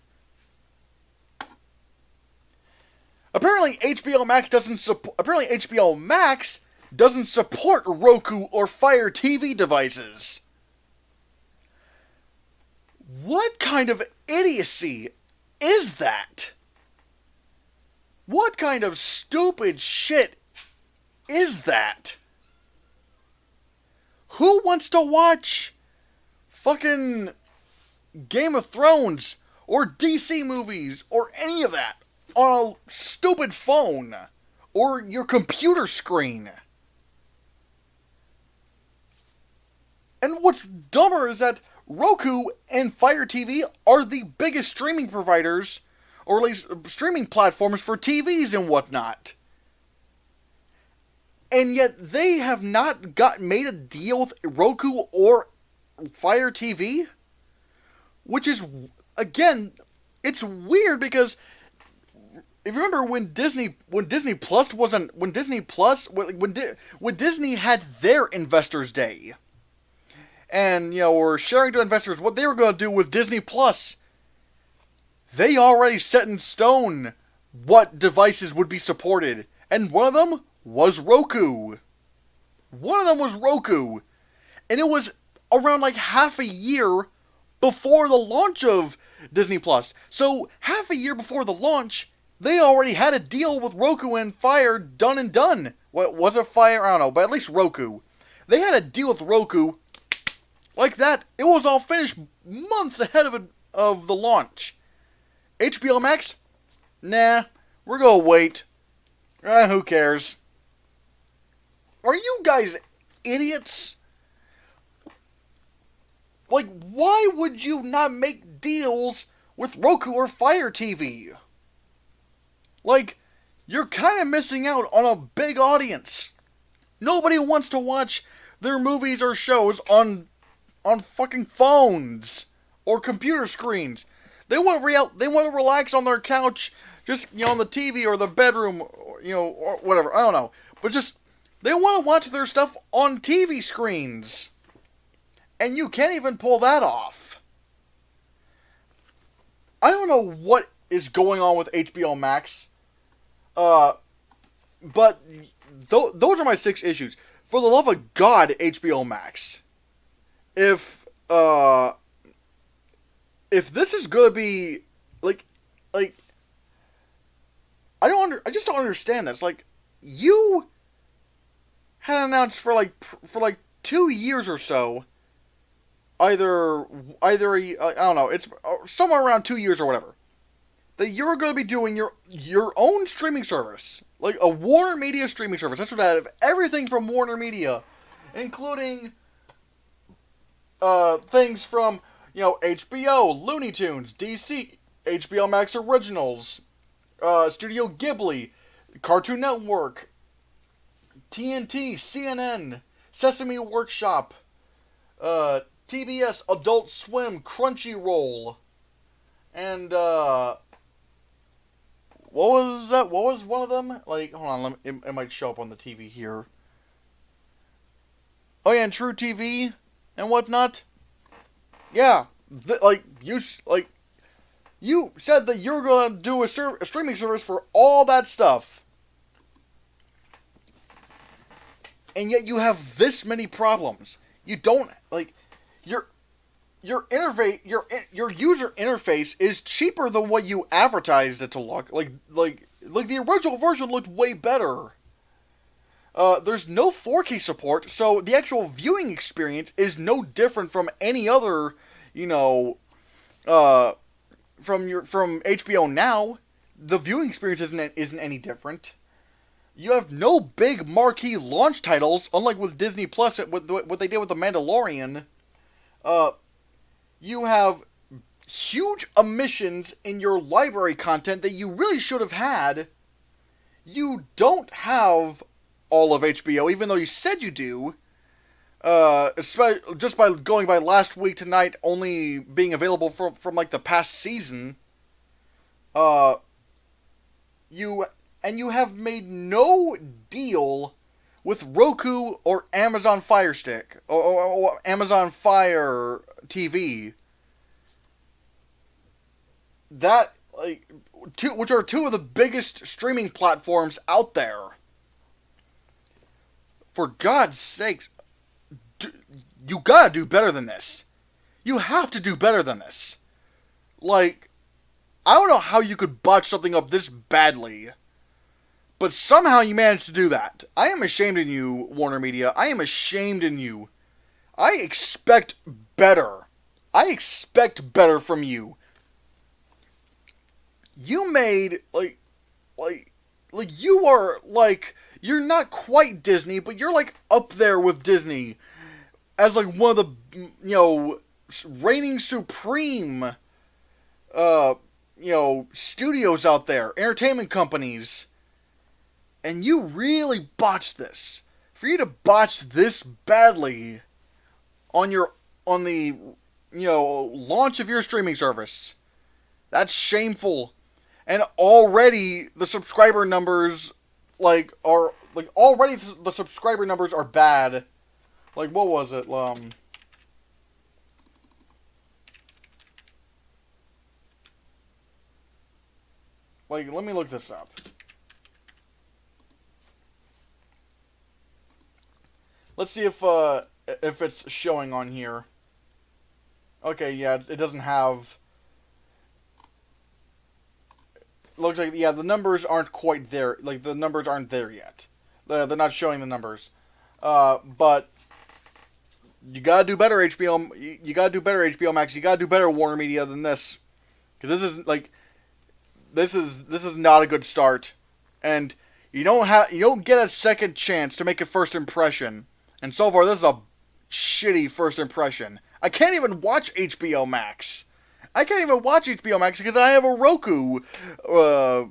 Apparently HBO Max doesn't support Roku or Fire TV devices. What kind of idiocy is that? What kind of stupid shit is that? Who wants to watch fucking Game of Thrones or DC movies or any of that on a stupid phone or your computer screen? And what's dumber is that Roku and Fire TV are the biggest streaming providers, or at least streaming platforms for TVs and whatnot. And yet they have not made a deal with Roku or Fire TV? Which is, again, it's weird because if you remember when Disney had their Investors Day, and were sharing to investors what they were going to do with Disney Plus, they already set in stone what devices would be supported, and one of them was Roku. One of them was Roku. And it was around half a year before the launch of Disney Plus. So half a year before the launch, they already had a deal with Roku and Fire done and done. What was it, Fire? I don't know, but at least Roku. They had a deal with Roku like that. It was all finished months ahead of the launch. HBO Max? Nah, we're gonna wait. Who cares? Are you guys idiots? Why would you not make deals with Roku or Fire TV? You're kind of missing out on a big audience. Nobody wants to watch their movies or shows on fucking phones or computer screens. They want to relax on their couch, just on the TV or the bedroom, or whatever. I don't know, but just they want to watch their stuff on TV screens, and you can't even pull that off. I don't know what is going on with HBO Max, but those are my 6 issues. For the love of God, HBO Max, if this is gonna be I just don't understand this. You had announced for 2 years or so, either I don't know, it's somewhere around 2 years or whatever, that you're going to be doing your own streaming service, like a Warner Media streaming service. That's what I have everything from Warner Media, including things from HBO, Looney Tunes, DC, HBO Max Originals, Studio Ghibli, Cartoon Network, TNT, CNN, Sesame Workshop, TBS, Adult Swim, Crunchyroll, and what was that? What was one of them? Like, hold on, it might show up on the TV here. Oh yeah, and True TV and whatnot. Yeah, you said that you were gonna do a streaming service for all that stuff, and yet you have this many problems. You don't your interface, your user interface is cheaper than what you advertised it to look like. Like the original version looked way better. There's no 4K support, so the actual viewing experience is no different from any other, from HBO Now. The viewing experience isn't any different. You have no big marquee launch titles, unlike with Disney Plus, what they did with The Mandalorian. You have huge omissions in your library content that you really should have had. You don't have all of HBO, even though you said you do. Just by going by last week tonight only being available from like the past season. You have made no deal with Roku or Amazon Fire Stick or Amazon Fire TV. That which are two of the biggest streaming platforms out there. For God's sakes, you gotta do better than this. You have to do better than this. Like, I don't know how you could botch something up this badly, but somehow you managed to do that. I am ashamed in you, Warner Media. I am ashamed in you. I expect better. I expect better from you. You made, you are, you're not quite Disney, but you're, up there with Disney as, one of the, reigning supreme, studios out there, entertainment companies. And you really botched this. For you to botch this badly on the, launch of your streaming service, that's shameful. And already the subscriber numbers, already the subscriber numbers are bad. What was it? Let me look this up. Let's see if it's showing on here. Okay, yeah, it doesn't have. Looks like, yeah, the numbers aren't quite there. The numbers aren't there yet. They're not showing the numbers. But you gotta do better, HBO. You gotta do better, HBO Max. You gotta do better, Warner Media, than this. Because this is not a good start, and you don't get a second chance to make a first impression. And so far, this is a shitty first impression. I can't even watch HBO Max. I can't even watch HBO Max because I have a Roku. I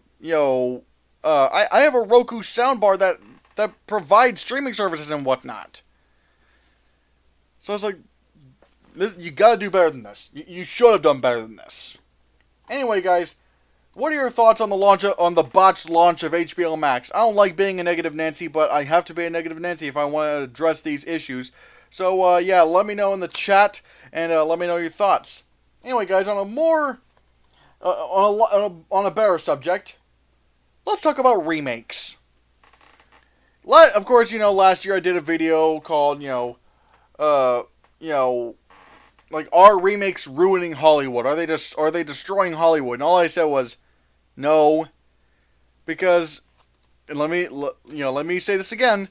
have a Roku soundbar that provides streaming services and whatnot. So it's you gotta do better than this. You should have done better than this. Anyway, guys, what are your thoughts on the botched launch of HBO Max? I don't like being a negative Nancy, but I have to be a negative Nancy if I want to address these issues. So, yeah, let me know in the chat, and let me know your thoughts. Anyway, guys, on a more, on a better subject, let's talk about remakes. Of course, last year I did a video called, are remakes ruining Hollywood? Are they destroying Hollywood? And all I said was, no, because, and let me say this again,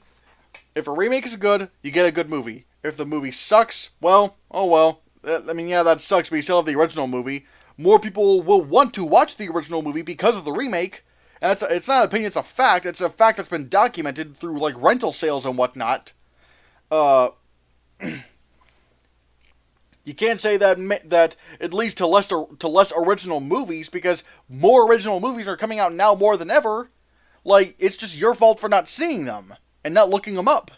if a remake is good, you get a good movie. If the movie sucks, well, oh well. I mean, yeah, that sucks, but you still have the original movie. more people will want to watch the original movie because of the remake. And it's not an opinion, it's a fact. It's a fact that's been documented through, like, rental sales and whatnot. You can't say that it leads to less original movies, because more original movies are coming out now more than ever. Like, it's just your fault for not seeing them and not looking them up.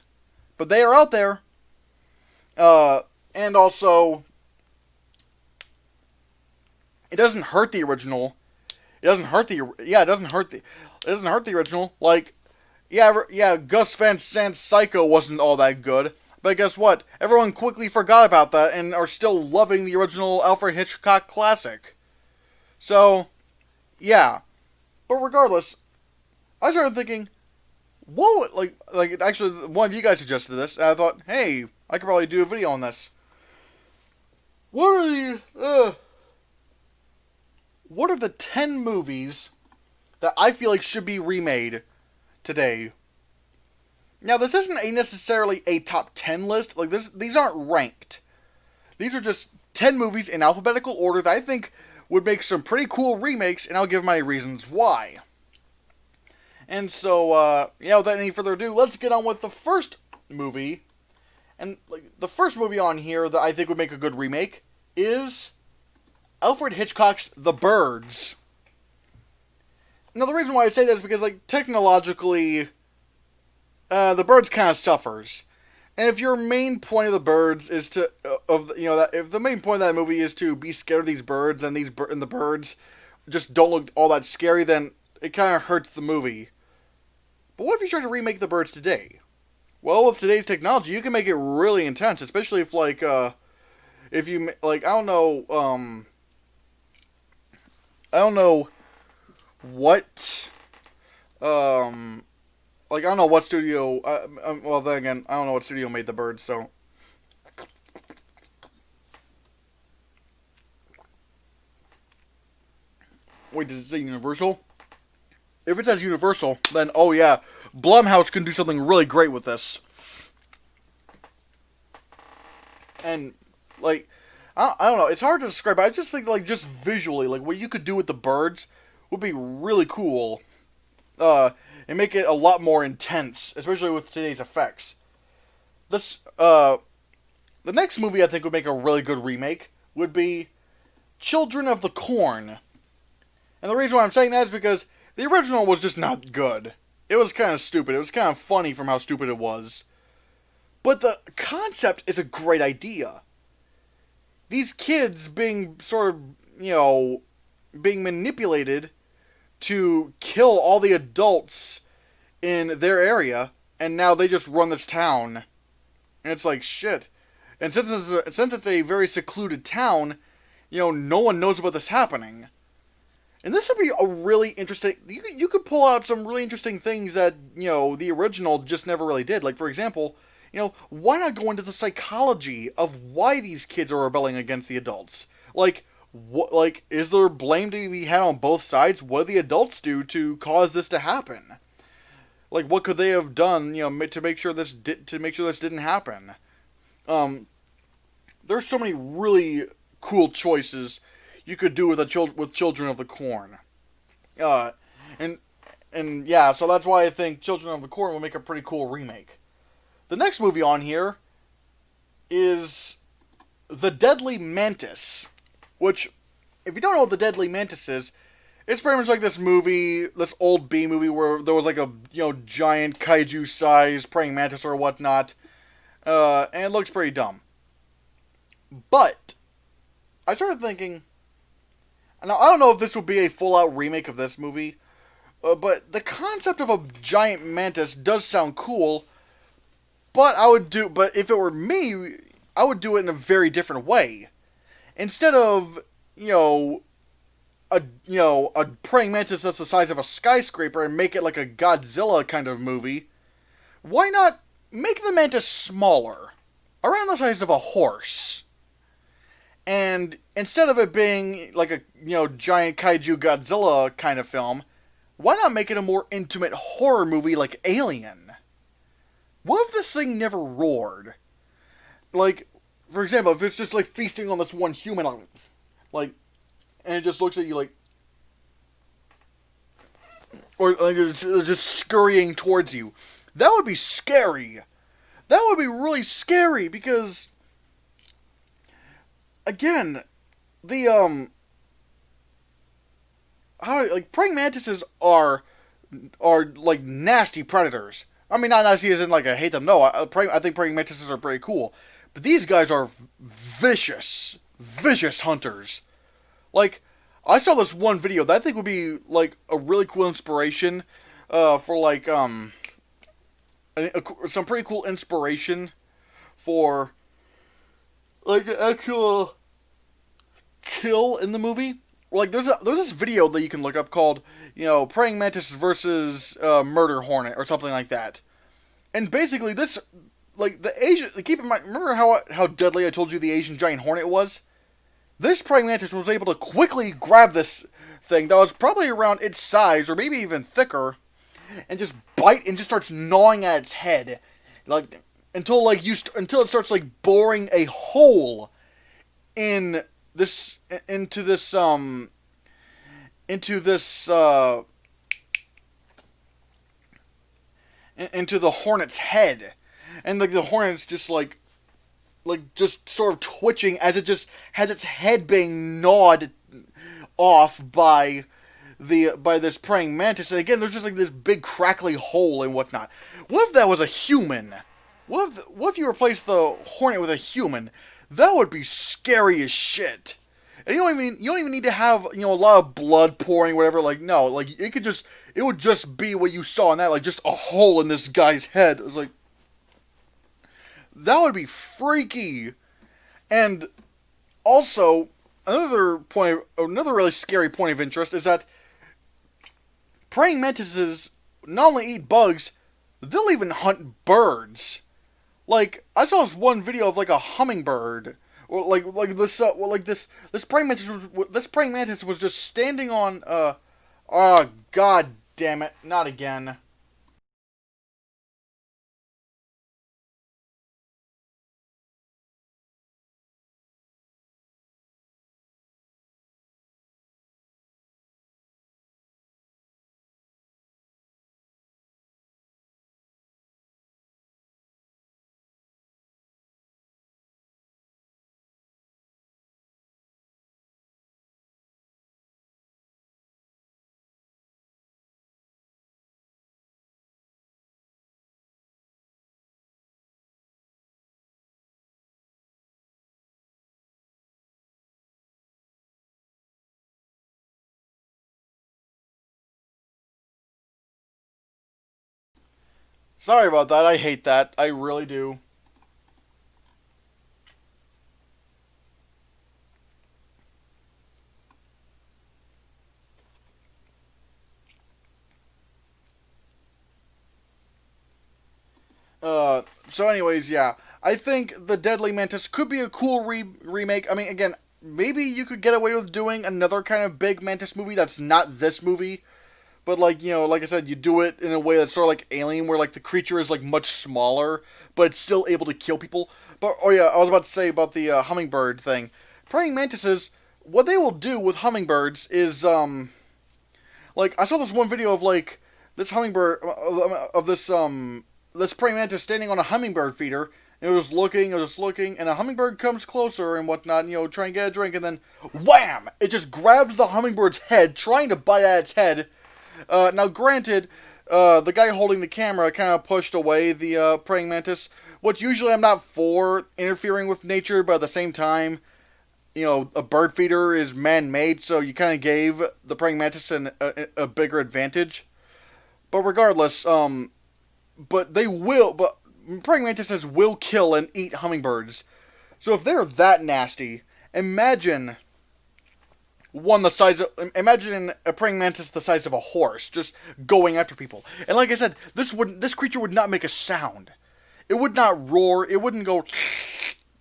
But they are out there. And also, it doesn't hurt the original. It doesn't hurt the original. Like, yeah, Gus Van Sant's Psycho wasn't all that good. But guess what? Everyone quickly forgot about that and are still loving the original Alfred Hitchcock classic. So, yeah. But regardless, I started thinking, whoa, like actually, one of you guys suggested this, and I thought, hey, I could probably do a video on this. What are the 10 movies that I feel like should be remade today? Now, this isn't necessarily a top 10 list. Like, these aren't ranked. These are just 10 movies in alphabetical order that I think would make some pretty cool remakes, and I'll give my reasons why. And so, without any further ado, let's get on with the first movie. And the first movie on here that I think would make a good remake is Alfred Hitchcock's The Birds. Now, the reason why I say that is because, like, technologically, The Birds kind of suffers. And if your main point of The Birds is to, if the main point of that movie is to be scared of these birds, and the birds just don't look all that scary, then it kind of hurts the movie. But what if you try to remake The Birds today? Well, with today's technology, you can make it really intense, especially if, like, if you, like, I don't know what, like, I don't know what studio, well, then again, I don't know what studio made The Birds, so. Wait, does it say Universal? If it says Universal, then, oh yeah, Blumhouse can do something really great with this. And, like, I don't know, it's hard to describe, but I just think, like, just visually, like, what you could do with The Birds would be really cool. And make it a lot more intense, especially with today's effects. The next movie I think would make a really good remake would be Children of the Corn. And the reason why I'm saying that is because the original was just not good. It was kind of stupid. It was kind of funny from how stupid it was. But the concept is a great idea. These kids being sort of, being manipulated to kill all the adults in their area, and now they just run this town. And it's like, shit. And since it's a very secluded town, no one knows about this happening. And this would be a really interesting... You could pull out some really interesting things that, the original just never really did. Like, for example, why not go into the psychology of why these kids are rebelling against the adults? Like, is there blame to be had on both sides? What do the adults do to cause this to happen? Like, what could they have done, to make sure this didn't happen? There's so many really cool choices you could do with Children of the Corn. And yeah, so that's why I think Children of the Corn will make a pretty cool remake. The next movie on here is The Deadly Mantis, which, if you don't know what The Deadly Mantis is, it's pretty much like this old B movie where there was like a, giant kaiju-sized praying mantis or whatnot, and it looks pretty dumb. But I started thinking, now I don't know if this would be a full-out remake of this movie, but the concept of a giant mantis does sound cool. But if it were me, I would do it in a very different way. Instead of, a praying mantis that's the size of a skyscraper and make it like a Godzilla kind of movie, why not make the mantis smaller, around the size of a horse? And instead of it being like a, giant kaiju Godzilla kind of film, why not make it a more intimate horror movie like Alien? What if this thing never roared? Like, for example, if it's just like feasting on this one human, like, and it just looks at you like, or like it's just scurrying towards you. That would be scary. That would be really scary because, again, the how like praying mantises are like nasty predators. I mean, not nasty as in like I hate them. No, I think praying mantises are pretty cool, but these guys are vicious, vicious hunters. Like, I saw this one video that I think would be like a really cool inspiration for like some pretty cool inspiration for like an actual kill in the movie. Like there's this video that you can look up called, praying mantis versus murder hornet or something like that. And basically this, like the Asian, keep in mind, remember how deadly I told you the Asian giant hornet was? This praying mantis was able to quickly grab this thing that was probably around its size or maybe even thicker, and just bite and just starts gnawing at its head, like until it starts like boring a hole in this into this into the hornet's head, and like the hornet's just like just sort of twitching as it just has its head being gnawed off by this praying mantis. And again, there's just like this big crackly hole and whatnot. What if that was a human? What if you replaced the hornet with a human? That would be scary as shit. And you don't even need to have a lot of blood pouring, whatever. Like no, like it would just be what you saw in that, like just a hole in this guy's head. It was like, that would be freaky. And also another really scary point of interest is that praying mantises not only eat bugs, they'll even hunt birds. Like, I saw this one video of like a hummingbird, or this praying mantis was just standing on oh god damn it, not again. Sorry about that, I hate that, I really do. So anyways, yeah. I think the Deadly Mantis could be a cool remake. I mean, again, maybe you could get away with doing another kind of big Mantis movie that's not this movie. But, like, like I said, you do it in a way that's sort of like Alien, where, like, the creature is, like, much smaller, but it's still able to kill people. But, oh yeah, I was about to say about the hummingbird thing. Praying mantises, what they will do with hummingbirds is, like, I saw this one video of, like, this hummingbird, of this praying mantis standing on a hummingbird feeder, and it was looking, and a hummingbird comes closer and whatnot, trying to get a drink, and then, wham! It just grabs the hummingbird's head, trying to bite at its head. Now, granted, the guy holding the camera kind of pushed away the praying mantis, which usually I'm not for interfering with nature, but at the same time, a bird feeder is man-made, so you kind of gave the praying mantis a bigger advantage. But regardless, but praying mantises will kill and eat hummingbirds. So if they're that nasty, imagine imagine a praying mantis the size of a horse just going after people. And like I said, this creature would not make a sound. It would not roar. It wouldn't go.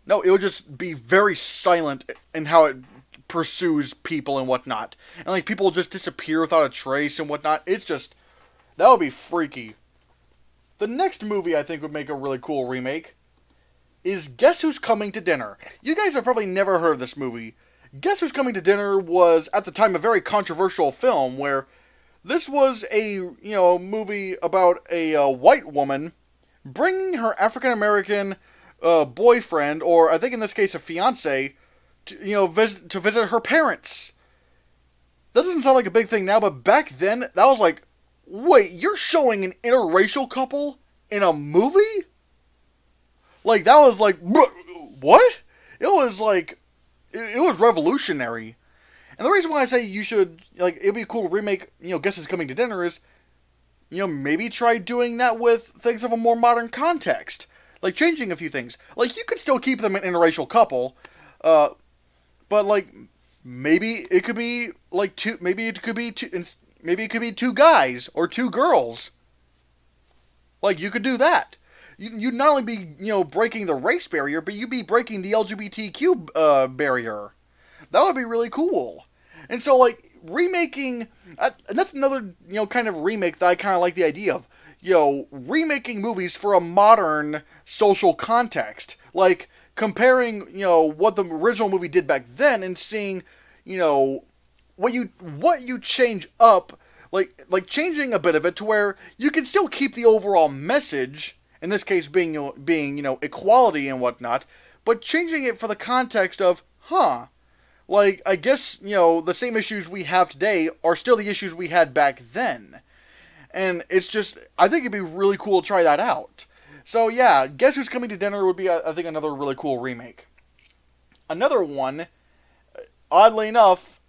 No, it would just be very silent in how it pursues people and whatnot. And like people will just disappear without a trace and whatnot. It's just, that would be freaky. The next movie I think would make a really cool remake is Guess Who's Coming to Dinner. You guys have probably never heard of this movie. Guess Who's Coming to Dinner was at the time a very controversial film where this was a movie about a white woman bringing her African American boyfriend, or I think in this case a fiance, to visit her parents. That doesn't sound like a big thing now, but back then that was like, wait, you're showing an interracial couple in a movie? Like that was like, what? It was like, it was revolutionary. And the reason why I say you should, like, it'd be a cool remake, Guess Who's Coming to Dinner is, maybe try doing that with things of a more modern context. Like, changing a few things. Like, you could still keep them an interracial couple, but, like, maybe it could be, like, maybe it could be two guys, or two girls. Like, you could do that. You'd not only be, breaking the race barrier, but you'd be breaking the LGBTQ, barrier. That would be really cool. And so, like, remaking, and that's another, kind of remake that I kind of like the idea of. Remaking movies for a modern social context. Like, comparing, what the original movie did back then and seeing, what you change up, like changing a bit of it to where you can still keep the overall message, in this case being equality and whatnot, but changing it for the context of, like, I guess, the same issues we have today are still the issues we had back then. And it's just, I think it'd be really cool to try that out. So yeah, Guess Who's Coming to Dinner would be, I think, another really cool remake. Another one, oddly enough,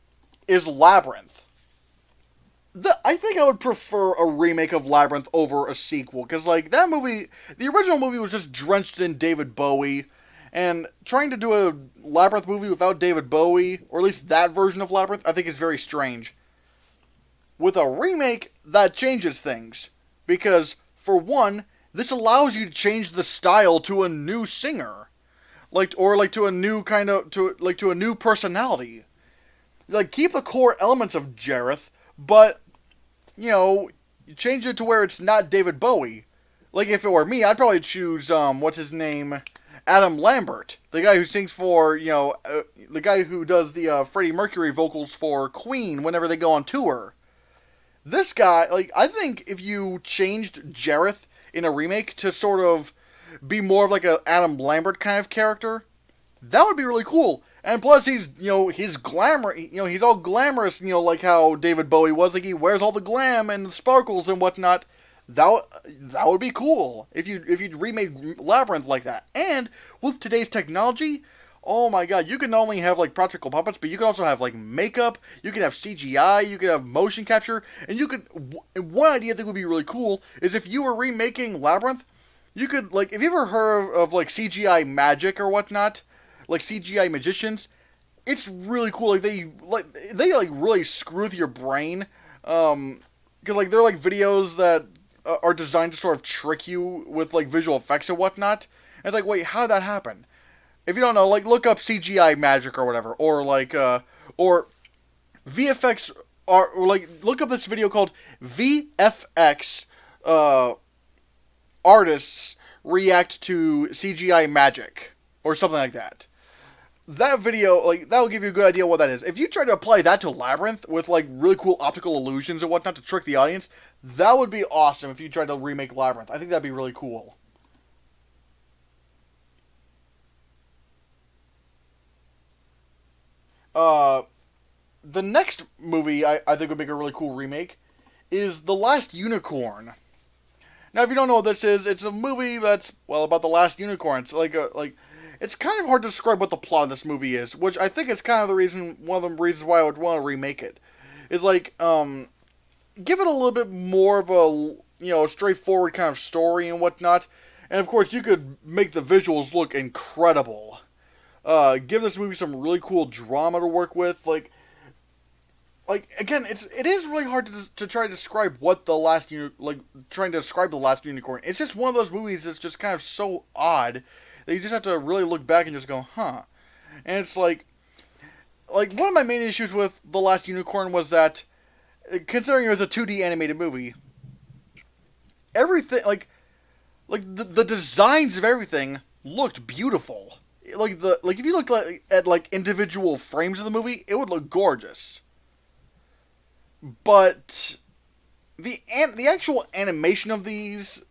is Labyrinth. I think I would prefer a remake of Labyrinth over a sequel, because, like, that movie, the original movie was just drenched in David Bowie. And trying to do a Labyrinth movie without David Bowie, or at least that version of Labyrinth, I think is very strange. With a remake, that changes things. Because, for one, this allows you to change the style to a new singer. To a new kind of, to a new personality. Like, keep the core elements of Jareth, but, change it to where it's not David Bowie. Like, if it were me, I'd probably choose, what's his name? Adam Lambert, the guy who sings for, the guy who does the Freddie Mercury vocals for Queen whenever they go on tour. This guy, like, I think if you changed Jareth in a remake to sort of be more of like a Adam Lambert kind of character, that would be really cool. And plus, he's glamour, he's all glamorous, like how David Bowie was. Like, he wears all the glam and the sparkles and whatnot. That would be cool if you'd remade Labyrinth like that. And with today's technology, oh my god, you can not only have like practical puppets, but you can also have like makeup, you can have CGI, you can have motion capture, and one idea I think would be really cool is if you were remaking Labyrinth, you could, like, have you ever heard of like CGI magic or whatnot? Like CGI magicians? It's really cool. They really screw with your brain. Because like they're like videos that are designed to sort of trick you with, like, visual effects and whatnot. And it's like, wait, how did that happen? If you don't know, like, look up CGI magic or whatever. Or, like, or VFX, or like, look up this video called VFX, artists react to CGI magic. Or something like that. That video, like, that will give you a good idea what that is. If you try to apply that to Labyrinth with, like, really cool optical illusions and whatnot to trick the audience, that would be awesome if you tried to remake Labyrinth. I think that'd be really cool. The next movie I think would make a really cool remake is The Last Unicorn. Now, if you don't know what this is, it's a movie that's, well, about the last unicorn. It's it's kind of hard to describe what the plot of this movie is, which I think is kind of one of the reasons why I would want to remake it. Is like, give it a little bit more of a, straightforward kind of story and whatnot. And of course, you could make the visuals look incredible. Give this movie some really cool drama to work with. Like again, it is really hard to try to describe what the last trying to describe the last unicorn. It's just one of those movies that's just kind of so odd that you just have to really look back and just go, huh. And it's like one of my main issues with The Last Unicorn was that, considering it was a 2D animated movie, everything, the designs of everything looked beautiful. if you look at like individual frames of the movie, it would look gorgeous. But the actual animation of these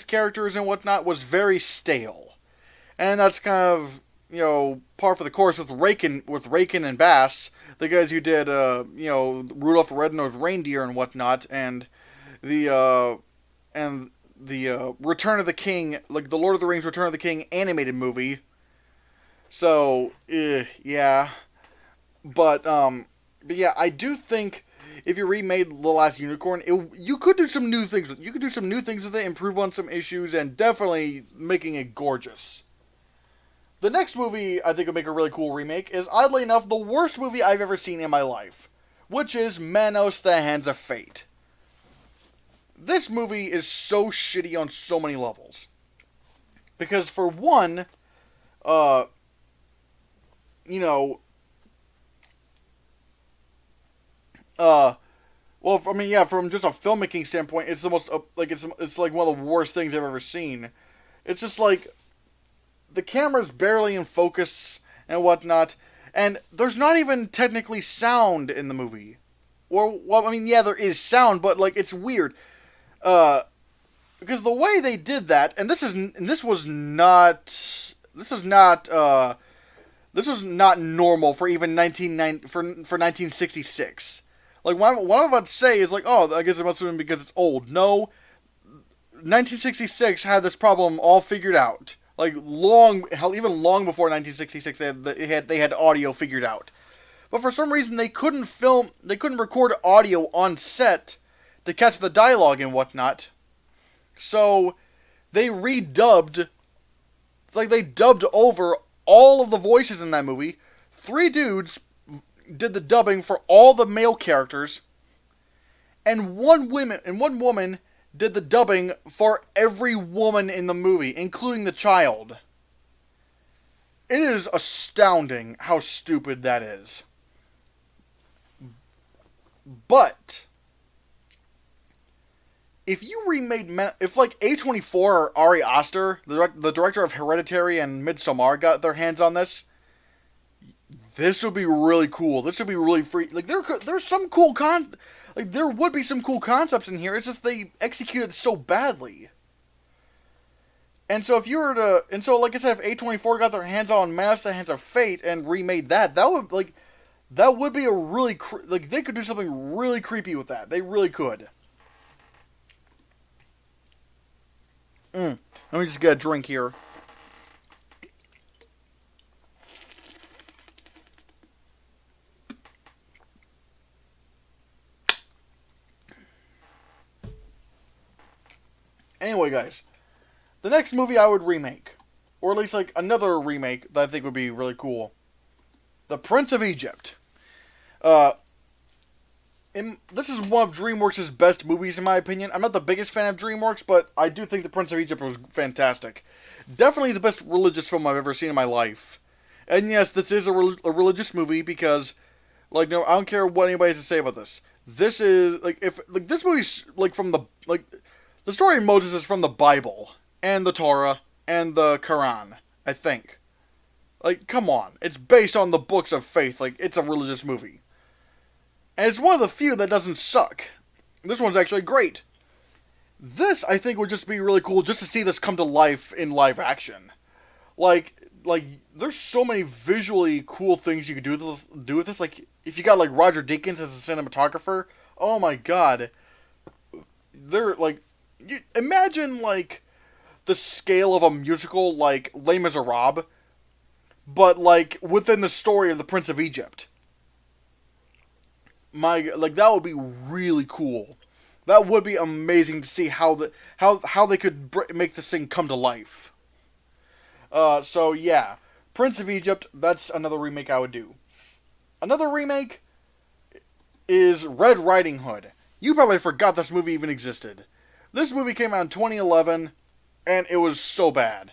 characters and whatnot was very stale, and that's kind of par for the course with Raken and Bass, the guys who did Rudolph the Red-Nosed Reindeer and whatnot, and the Return of the King, like the Lord of the Rings Return of the King animated movie. So yeah, but yeah, I do think if you remade The Last Unicorn, you could do some new things. You could do some new things with it, improve on some issues, and definitely making it gorgeous. The next movie I think would make a really cool remake is, oddly enough, the worst movie I've ever seen in my life, which is Manos: The Hands of Fate. This movie is so shitty on so many levels. Because for one, you know, well, I mean, yeah, from just a filmmaking standpoint, it's the most, it's like one of the worst things I've ever seen. It's just like, the camera's barely in focus and whatnot, and there's not even technically sound in the movie. Or, well, I mean, yeah, there is sound, but, like, it's weird. Because the way they did that, and this was not normal for even 1966. Like, what I'm about to say is like, oh, I guess it must have been because it's old. No, 1966 had this problem all figured out. Like, even long before 1966, they had audio figured out. But for some reason, they couldn't record audio on set to catch the dialogue and whatnot. So, they dubbed over all of the voices in that movie. 3 dudes did the dubbing for all the male characters, and one woman did the dubbing for every woman in the movie, including the child. It is astounding how stupid that is. But if you remade, if like A24 or Ari Aster, the director of Hereditary and Midsommar, got their hands on this, this would be really cool. This would be really free. Like there's some cool there would be some cool concepts in here. It's just they executed so badly. And so like I said, if A24 got their hands on Manos: The Hands of Fate and remade that would be a really they could do something really creepy with that. They really could. Let me just get a drink here. Anyway, guys, the next movie I would remake, or at least like another remake that I think would be really cool, The Prince of Egypt. This is one of DreamWorks' best movies, in my opinion. I'm not the biggest fan of DreamWorks, but I do think The Prince of Egypt was fantastic. Definitely the best religious film I've ever seen in my life. And yes, this is a religious movie because, like, no, I don't care what anybody has to say about this. This is this movie's from the story of Moses is from the Bible and the Torah and the Quran, I think. Like, come on, it's based on the books of faith. Like, it's a religious movie. And it's one of the few that doesn't suck. This one's actually great. This, I think, would just be really cool just to see this come to life in live action. Like there's so many visually cool things you could do with this. Like, if you got, like, Roger Deakins as a cinematographer, oh my god. They're, like, imagine, like, the scale of a musical like Les Miserables, but, like, within the story of the Prince of Egypt. That would be really cool. That would be amazing to see how they could make this thing come to life. So yeah, Prince of Egypt, that's another remake I would do. Another remake is Red Riding Hood. You probably forgot this movie even existed. This movie came out in 2011, and it was so bad.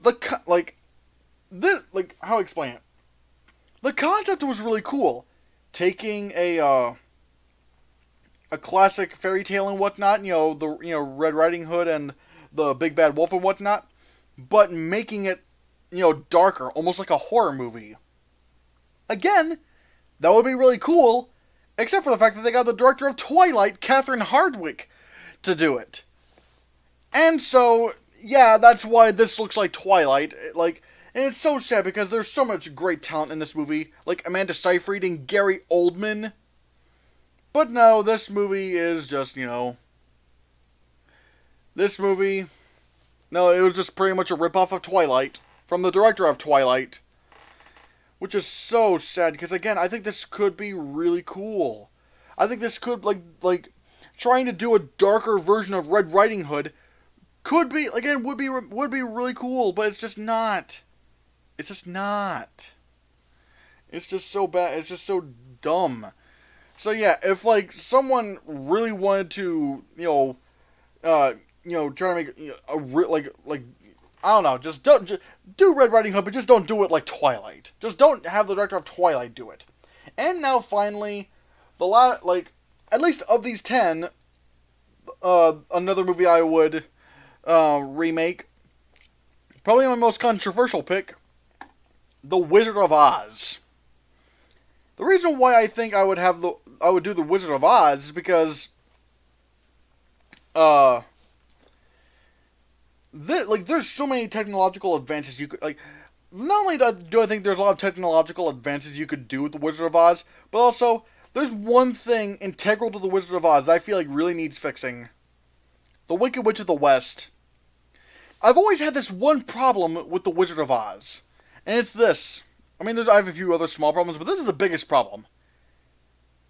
How do I explain it? The concept was really cool. Taking a classic fairy tale and whatnot, Red Riding Hood and the Big Bad Wolf and whatnot, but making it darker, almost like a horror movie. Again, that would be really cool, except for the fact that they got the director of Twilight, Catherine Hardwicke, to do it. And so, yeah, that's why this looks like Twilight. And it's so sad because there's so much great talent in this movie, like Amanda Seyfried and Gary Oldman. But no, this movie is just, this movie, no, it was just pretty much a ripoff of Twilight, from the director of Twilight. Which is so sad, because again, I think this could be really cool. I think this could, like trying to do a darker version of Red Riding Hood could be, again, would be really cool, but it's just not. It's just not. It's just so bad. It's just so dumb. So yeah, if someone really wanted to, try to make I don't know, just do Red Riding Hood, but just don't do it like Twilight. Just don't have the director of Twilight do it. And now finally, at least of these 10, another movie I would remake. Probably my most controversial pick, The Wizard of Oz. The reason why I think I would do The Wizard of Oz is because there's so many technological advances you could, not only do I think there's a lot of technological advances you could do with The Wizard of Oz, but also, there's one thing integral to The Wizard of Oz that I feel like really needs fixing. The Wicked Witch of the West. I've always had this one problem with The Wizard of Oz, and it's this. I mean, I have a few other small problems, but this is the biggest problem.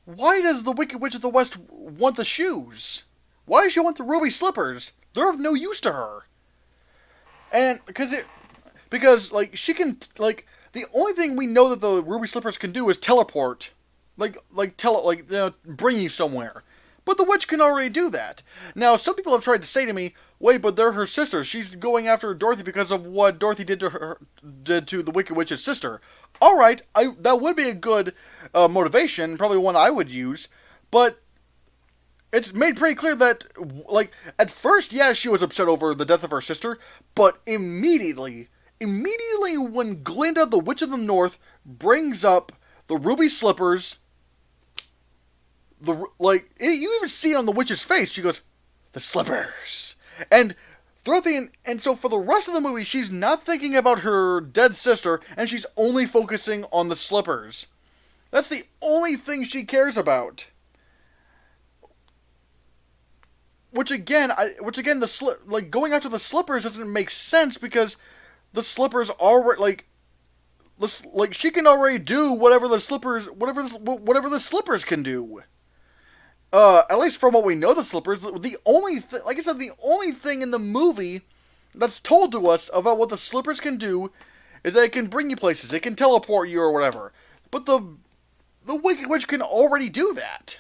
Why does the Wicked Witch of the West want the shoes? Why does she want the ruby slippers? They're of no use to her. And because she can, the only thing we know that the ruby slippers can do is teleport, bring you somewhere. But the witch can already do that. Now, some people have tried to say to me, wait, but they're her sisters. She's going after Dorothy because of what Dorothy did to the Wicked Witch's sister. All right, that would be a good motivation, probably one I would use, but it's made pretty clear that, at first, yeah, she was upset over the death of her sister, but immediately when Glinda, the Witch of the North, brings up the ruby slippers, you even see it on the witch's face, she goes, the slippers. And Dorothy, and so for the rest of the movie, she's not thinking about her dead sister, and she's only focusing on the slippers. That's the only thing she cares about. Which again, going after the slippers doesn't make sense because the slippers already, she can already do whatever the slippers can do. At least from what we know, the slippers. The only thing, like I said, the only thing in the movie that's told to us about what the slippers can do is that it can bring you places, it can teleport you or whatever. But the Wicked Witch can already do that.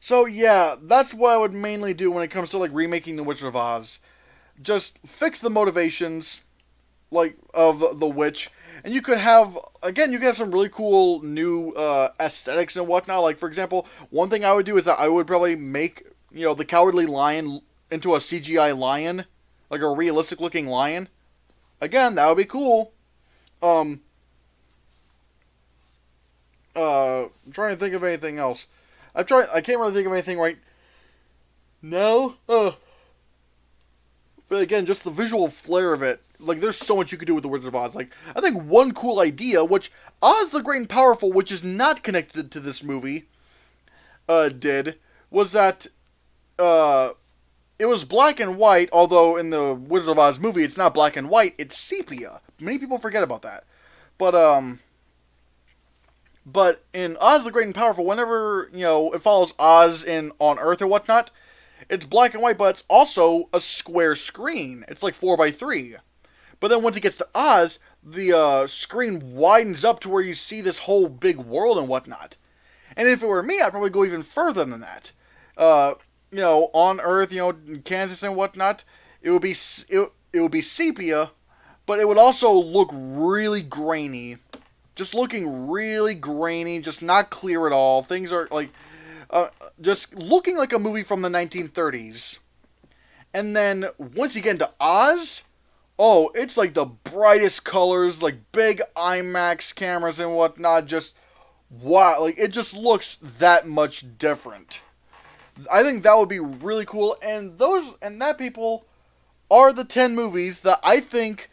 So yeah, that's what I would mainly do when it comes to remaking The Wizard of Oz. Just fix the motivations, of the witch. And you could have some really cool new aesthetics and whatnot. For example, one thing I would do is that I would probably make, the Cowardly Lion into a CGI lion. Like a realistic looking lion. Again, that would be cool. I'm trying to think of anything else. I can't really think of anything right now. But again, just the visual flair of it. There's so much you could do with The Wizard of Oz. I think one cool idea, which Oz the Great and Powerful, which is not connected to this movie, did, was that, it was black and white, although in the Wizard of Oz movie, it's not black and white, it's sepia. Many people forget about that. But in Oz the Great and Powerful, whenever, it follows Oz on Earth or whatnot, it's black and white, but it's also a square screen. It's 4x3. But then once it gets to Oz, the screen widens up to where you see this whole big world and whatnot. And if it were me, I'd probably go even further than that. On Earth, Kansas and whatnot, it would be sepia, but it would also look really grainy. Just looking really grainy, just not clear at all. Things are just looking like a movie from the 1930s. And then once you get into Oz, Oh, it's like the brightest colors, like big IMAX cameras and whatnot. Just wow, like it just looks that much different. I think that would be really cool. And that people are the 10 movies that I think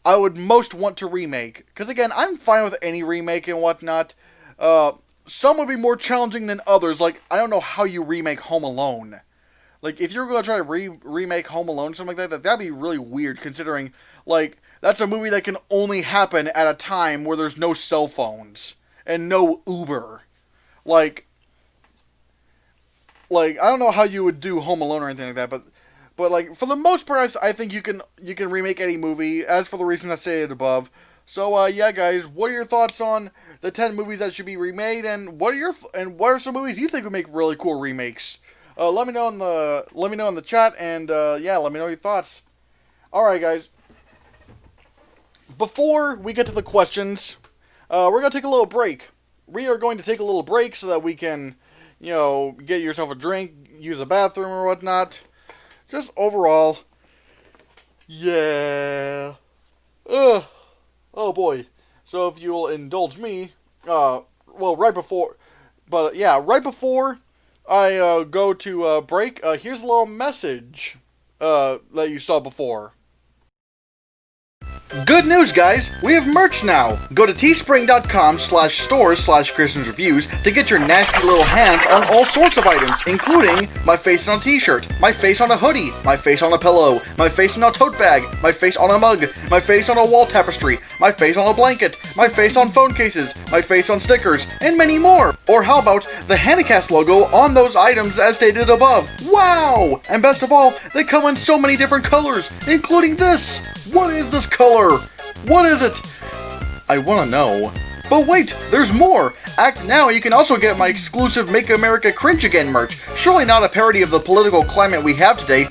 I would most want to remake. Because again, I'm fine with any remake and whatnot. Uh, some would be more challenging than others. Like I don't know how you remake Home Alone. Like if you're gonna try to remake Home Alone or something like that, that'd be really weird. Considering like that's a movie that can only happen at a time where there's no cell phones and no Uber. Like I don't know how you would do Home Alone or anything like that, but like for the most part, I think you can remake any movie. As for the reason I stated above, so yeah, guys, what are your thoughts on the 10 movies that should be remade, and what are some movies you think would make really cool remakes? Let me know in the chat, and yeah, let me know your thoughts. All right, guys. Before we get to the questions, we're gonna take a little break. We are going to take a little break so that we can, get yourself a drink, use the bathroom or whatnot. Just overall, yeah. Ugh. Oh boy. So if you'll indulge me, well, right before I go to break, here's a little message that you saw before. Good news, guys! We have merch now! Go to teespring.com/stores/Christians Reviews to get your nasty little hands on all sorts of items, including my face on a t-shirt, my face on a hoodie, my face on a pillow, my face on a tote bag, my face on a mug, my face on a wall tapestry, my face on a blanket, my face on phone cases, my face on stickers, and many more! Or how about the Hannahcast logo on those items as stated above? Wow! And best of all, they come in so many different colors, including this! What is this color? What is it? I want to know. But wait, there's more! Act now, you can also get my exclusive Make America Cringe Again merch. Surely not a parody of the political climate we have today.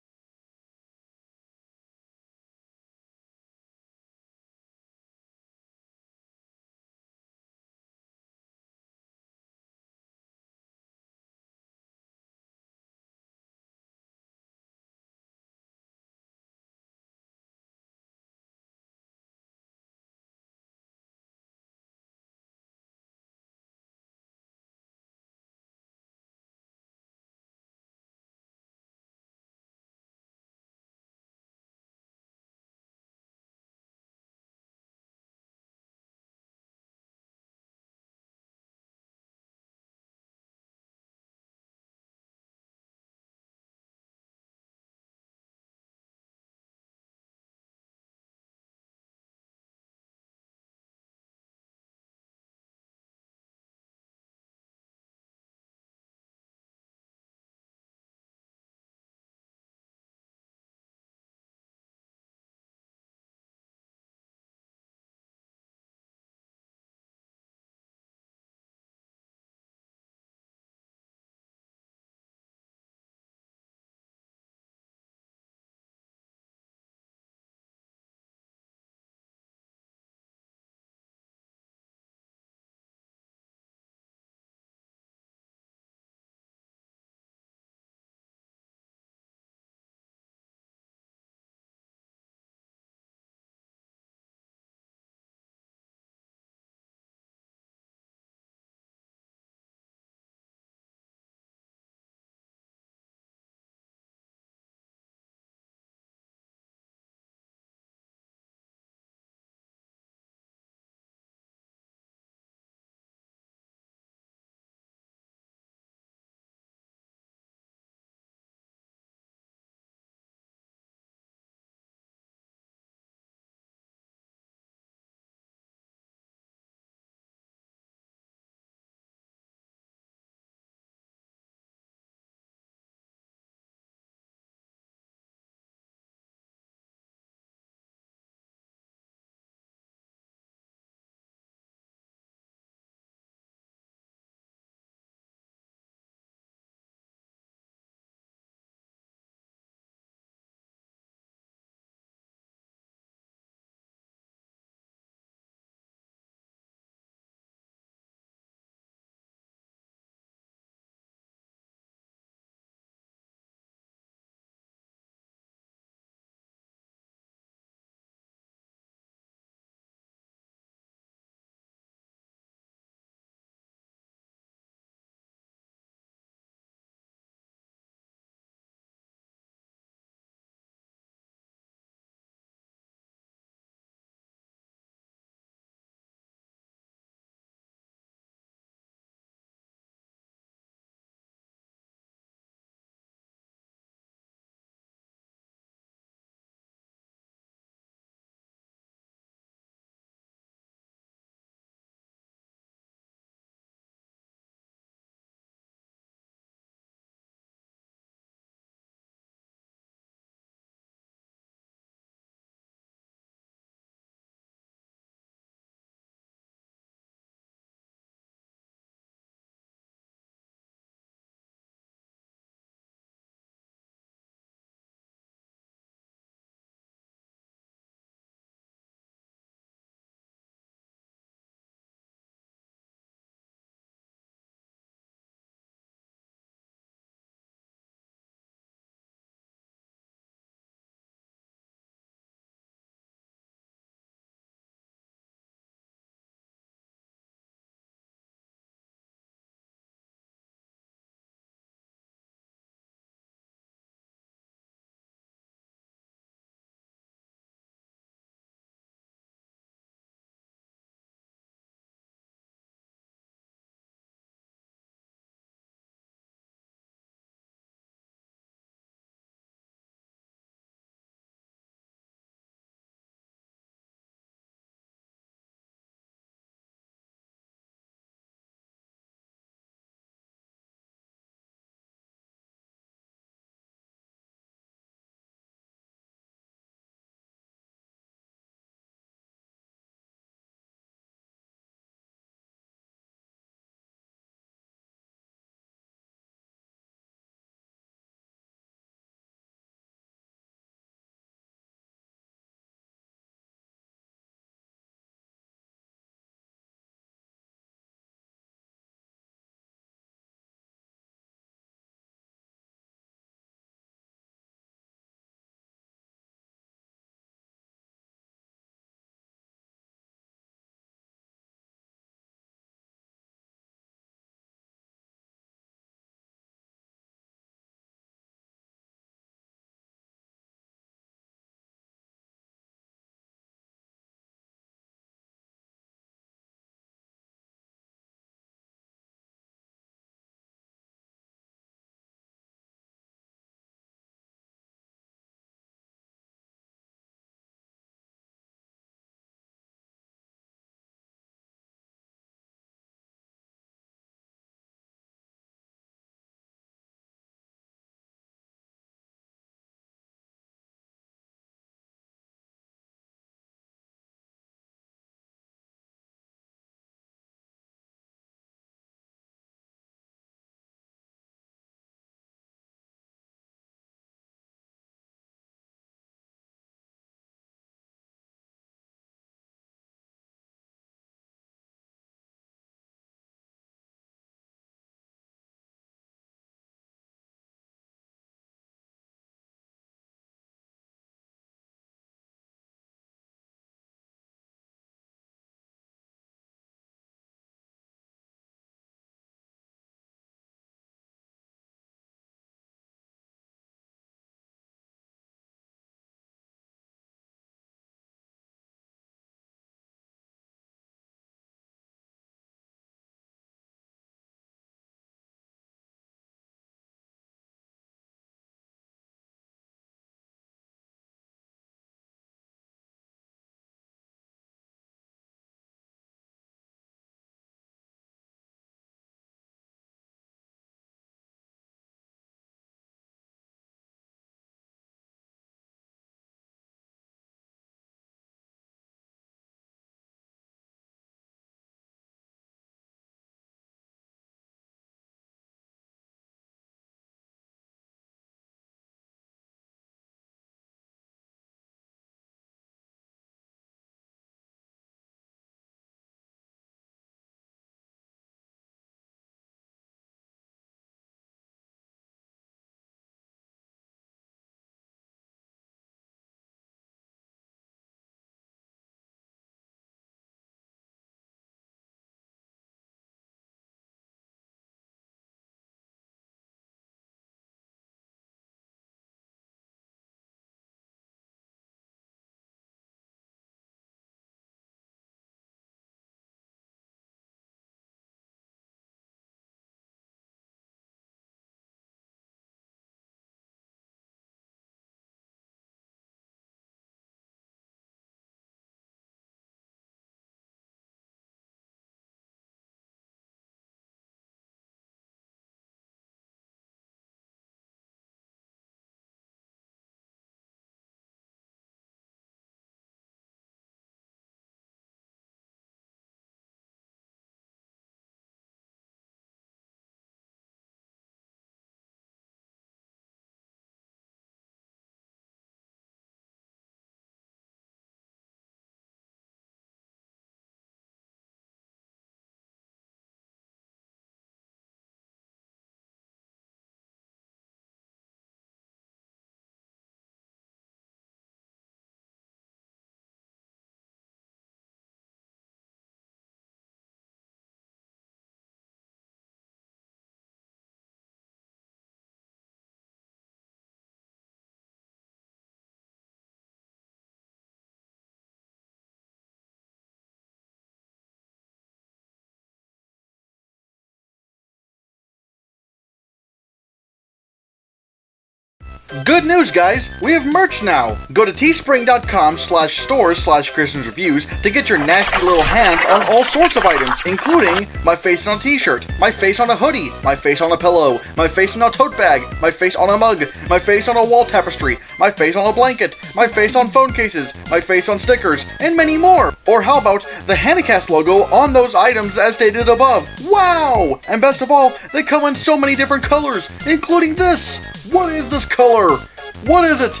Good news, guys! We have merch now! Go to teespring.com/stores/ChristiansReviews to get your nasty little hands on all sorts of items, including my face on a t-shirt, my face on a hoodie, my face on a pillow, my face on a tote bag, my face on a mug, my face on a wall tapestry, my face on a blanket, my face on phone cases, my face on stickers, and many more! Or how about the Hannahcast logo on those items as stated above? Wow! And best of all, they come in so many different colors, including this! What is this color? What is it?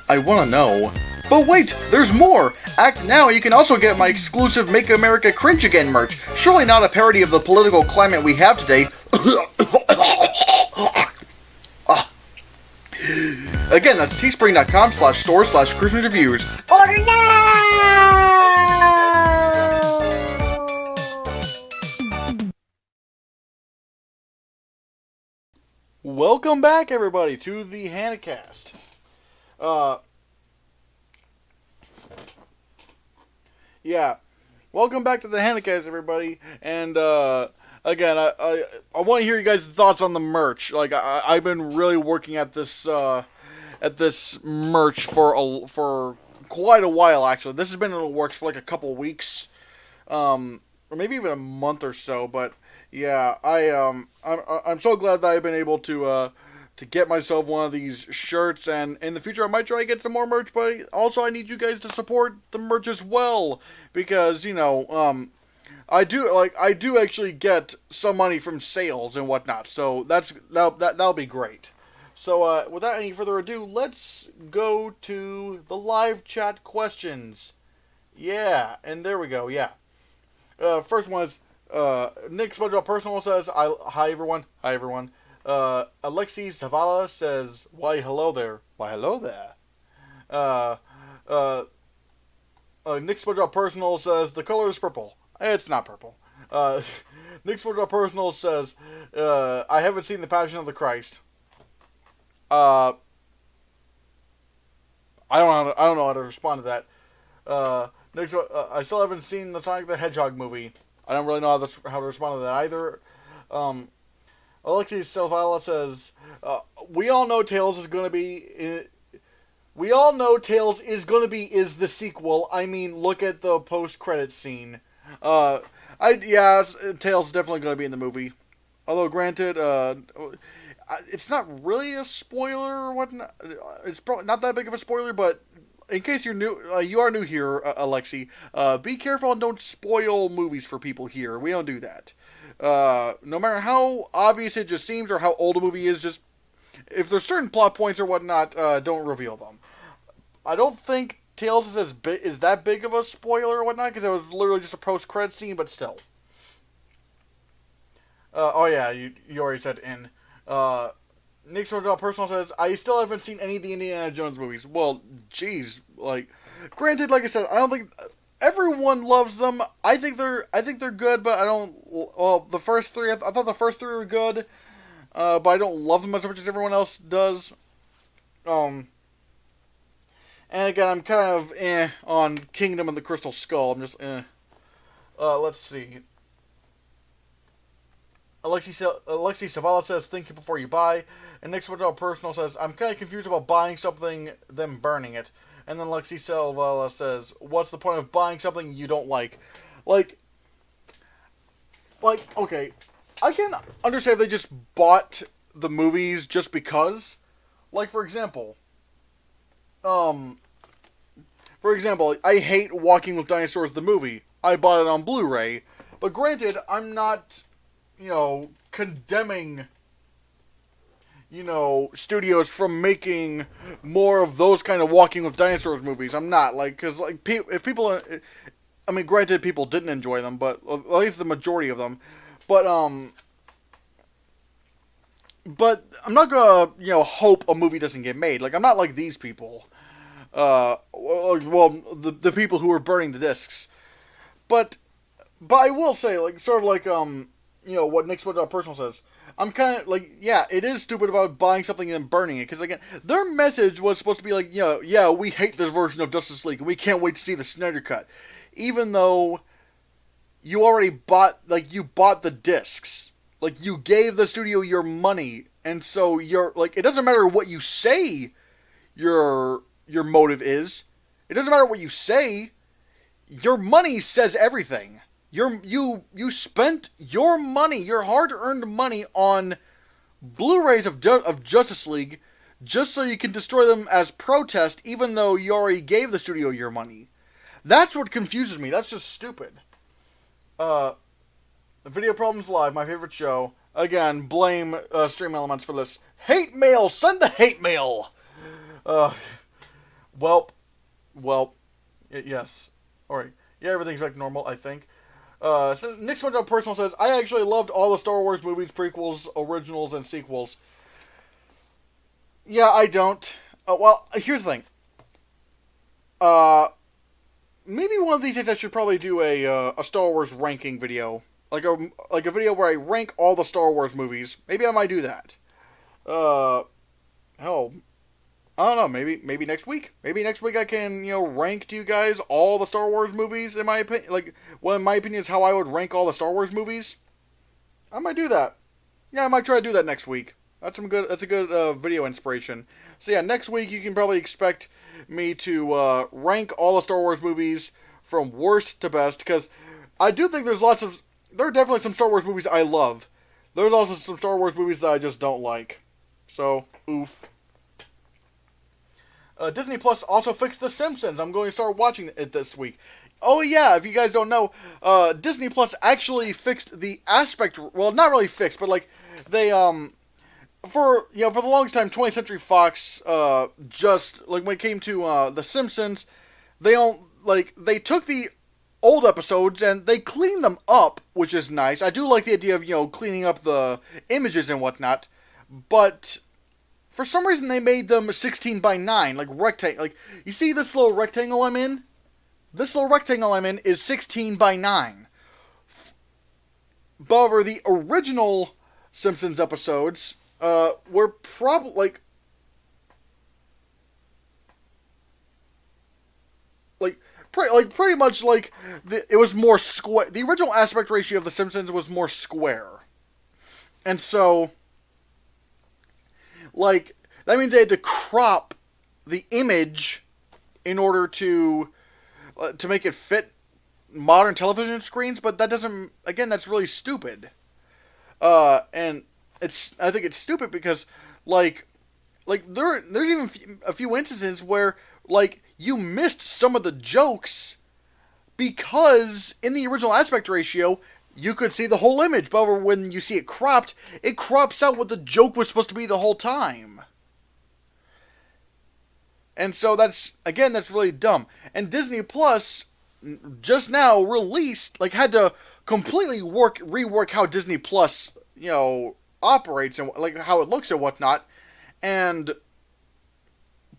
I want to know. But wait, there's more! Act now, you can also get my exclusive Make America Cringe Again merch. Surely not a parody of the political climate we have today. Again, that's teespring.com/stores/ChristiansReviews. Order now! Welcome back, everybody, to the Hannahcast. Welcome back to the Hannahcast, everybody. And again, I want to hear you guys' thoughts on the merch. Like I've been really working at this merch for quite a while. Actually, this has been in the works for like a couple weeks, or maybe even a month or so. But yeah, I'm so glad that I've been able to get myself one of these shirts, and in the future I might try to get some more merch, but also I need you guys to support the merch as well, because, you know, I do actually get some money from sales and whatnot, so that'll be great. So without any further ado, let's go to the live chat questions. Yeah, and there we go, yeah. First one is Nick SpongeBob Personal says, hi everyone. Alexi Zavala says, why hello there. Nick SpongeBob Personal says, the color is purple. It's not purple. Nick SpongeBob Personal says, I haven't seen The Passion of the Christ. I don't know how to respond to that. I still haven't seen the Sonic the Hedgehog movie. I don't really know how to respond to that either. Alexis Silvala says, we all know Tails is going to be is the sequel. I mean, look at the post-credits scene. Tails is definitely going to be in the movie. Although, granted, it's not really a spoiler or whatnot. It's probably not that big of a spoiler, but in case you're new, you are new here, Alexi, be careful and don't spoil movies for people here. We don't do that. No matter how obvious it just seems or how old a movie is, just if there's certain plot points or whatnot, don't reveal them. I don't think Tails is that big of a spoiler or whatnot, because it was literally just a post-credit scene, but still. You already said in. Nick Swordell Personal says, I still haven't seen any of the Indiana Jones movies. Well, geez, granted, like I said, I don't think everyone loves them. I think they're good, but I don't. Well, the first three, I thought the first three were good, but I don't love them as much as everyone else does. And again, I'm kind of on Kingdom and the Crystal Skull. I'm just let's see. Alexi Savala says, think before you buy. And Nick Swordell Personal says, I'm kind of confused about buying something, then burning it. And then Lexi Savala says, what's the point of buying something you don't like? Okay, I can understand if they just bought the movies just because. For example, I hate Walking with Dinosaurs, the movie. I bought it on Blu-ray. But granted, I'm not, condemning, studios from making more of those kind of Walking with Dinosaurs movies. I'm not, because, if people, granted, people didn't enjoy them, but at least the majority of them. But I'm not gonna, hope a movie doesn't get made. I'm not like these people. The people who were burning the discs. But I will say, what Nick Split Personal says. I'm kind of it is stupid about buying something and then burning it. Because, again, their message was supposed to be we hate this version of Justice League and we can't wait to see the Snyder Cut. Even though you already bought the discs. You gave the studio your money And so you're like, it doesn't matter what you say your motive is. It doesn't matter what you say. Your money says everything. You spent your money, your hard-earned money, on Blu-rays of Justice League just so you can destroy them as protest, even though you already gave the studio your money. That's what confuses me. That's just stupid. Video Problems Live, my favorite show. Again, blame Stream Elements for this. Hate mail! Send the hate mail! Yes. Alright. Yeah, everything's back to normal, I think. So Nick SpongeBob Personal says, I actually loved all the Star Wars movies, prequels, originals, and sequels. Yeah, I don't. Well, here's the thing. Maybe one of these days I should probably do a Star Wars ranking video. Like a video where I rank all the Star Wars movies. Maybe I might do that. Hell, I don't know. Maybe next week. Maybe next week I can rank to you guys all the Star Wars movies. In my opinion, in my opinion is how I would rank all the Star Wars movies. I might do that. Yeah, I might try to do that next week. That's a good video inspiration. So yeah, next week you can probably expect me to rank all the Star Wars movies from worst to best, because I do think there are definitely some Star Wars movies I love. There's also some Star Wars movies that I just don't like. So, oof. Disney Plus also fixed The Simpsons. I'm going to start watching it this week. Oh yeah, if you guys don't know, Disney Plus actually fixed the aspect. Well, not really fixed, but they for the longest time, 20th Century Fox just when it came to The Simpsons, they took the old episodes and they cleaned them up, which is nice. I do like the idea of cleaning up the images and whatnot, but for some reason they made them 16 by 9, rectangle. You see this little rectangle I'm in? This little rectangle I'm in is 16 by 9. However, the original Simpsons episodes were probably pretty much it was more square. The original aspect ratio of The Simpsons was more square, and so that means they had to crop the image in order to make it fit modern television screens. But that doesn't. Again, that's really stupid. And I think it's stupid because there's even a few instances where you missed some of the jokes because in the original aspect ratio you could see the whole image, but when you see it crops out what the joke was supposed to be the whole time. And so that's really dumb. And Disney Plus just now released, had to completely rework how Disney Plus, operates and how it looks and whatnot. And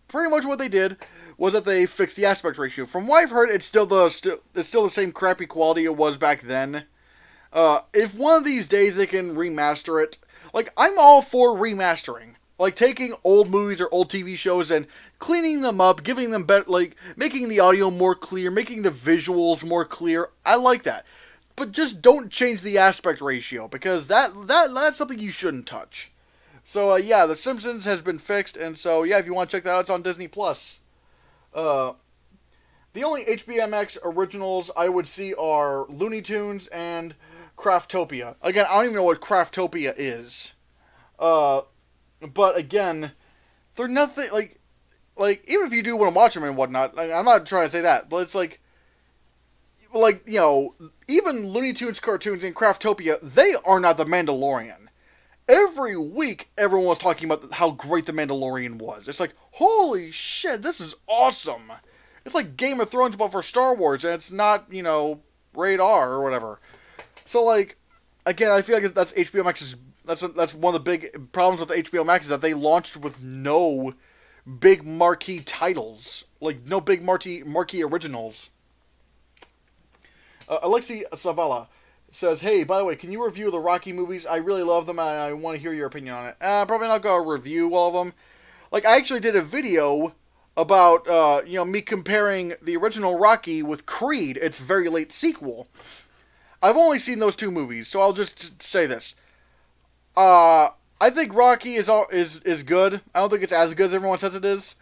pretty much what they did was that they fixed the aspect ratio. From what I've heard, it's still the same crappy quality it was back then. If one of these days they can remaster it, I'm all for remastering. Taking old movies or old TV shows and cleaning them up, giving them better, making the audio more clear, making the visuals more clear. I like that. But just don't change the aspect ratio, because that's something you shouldn't touch. So, yeah, The Simpsons has been fixed, and so, yeah, if you want to check that out, it's on Disney+. The only HBO Max originals I would see are Looney Tunes and Craftopia. Again, I don't even know what Craftopia is. But again, they're nothing, even if you do want to watch them and whatnot, I'm not trying to say that, but it's even Looney Tunes cartoons and Craftopia, they are not The Mandalorian. Every week, everyone was talking about how great The Mandalorian was. It's holy shit, this is awesome. It's like Game of Thrones, but for Star Wars, and it's not, rated R or whatever. So, again, I feel like that's HBO Max's, that's one of the big problems with HBO Max, is that they launched with no big marquee titles. No big marquee originals. Alexi Savala says, hey, by the way, can you review the Rocky movies? I really love them, and I want to hear your opinion on it. Probably not going to review all of them. I actually did a video about, me comparing the original Rocky with Creed, its very late sequel. I've only seen those two movies, so I'll just say this. I think Rocky is good. I don't think it's as good as everyone says it is.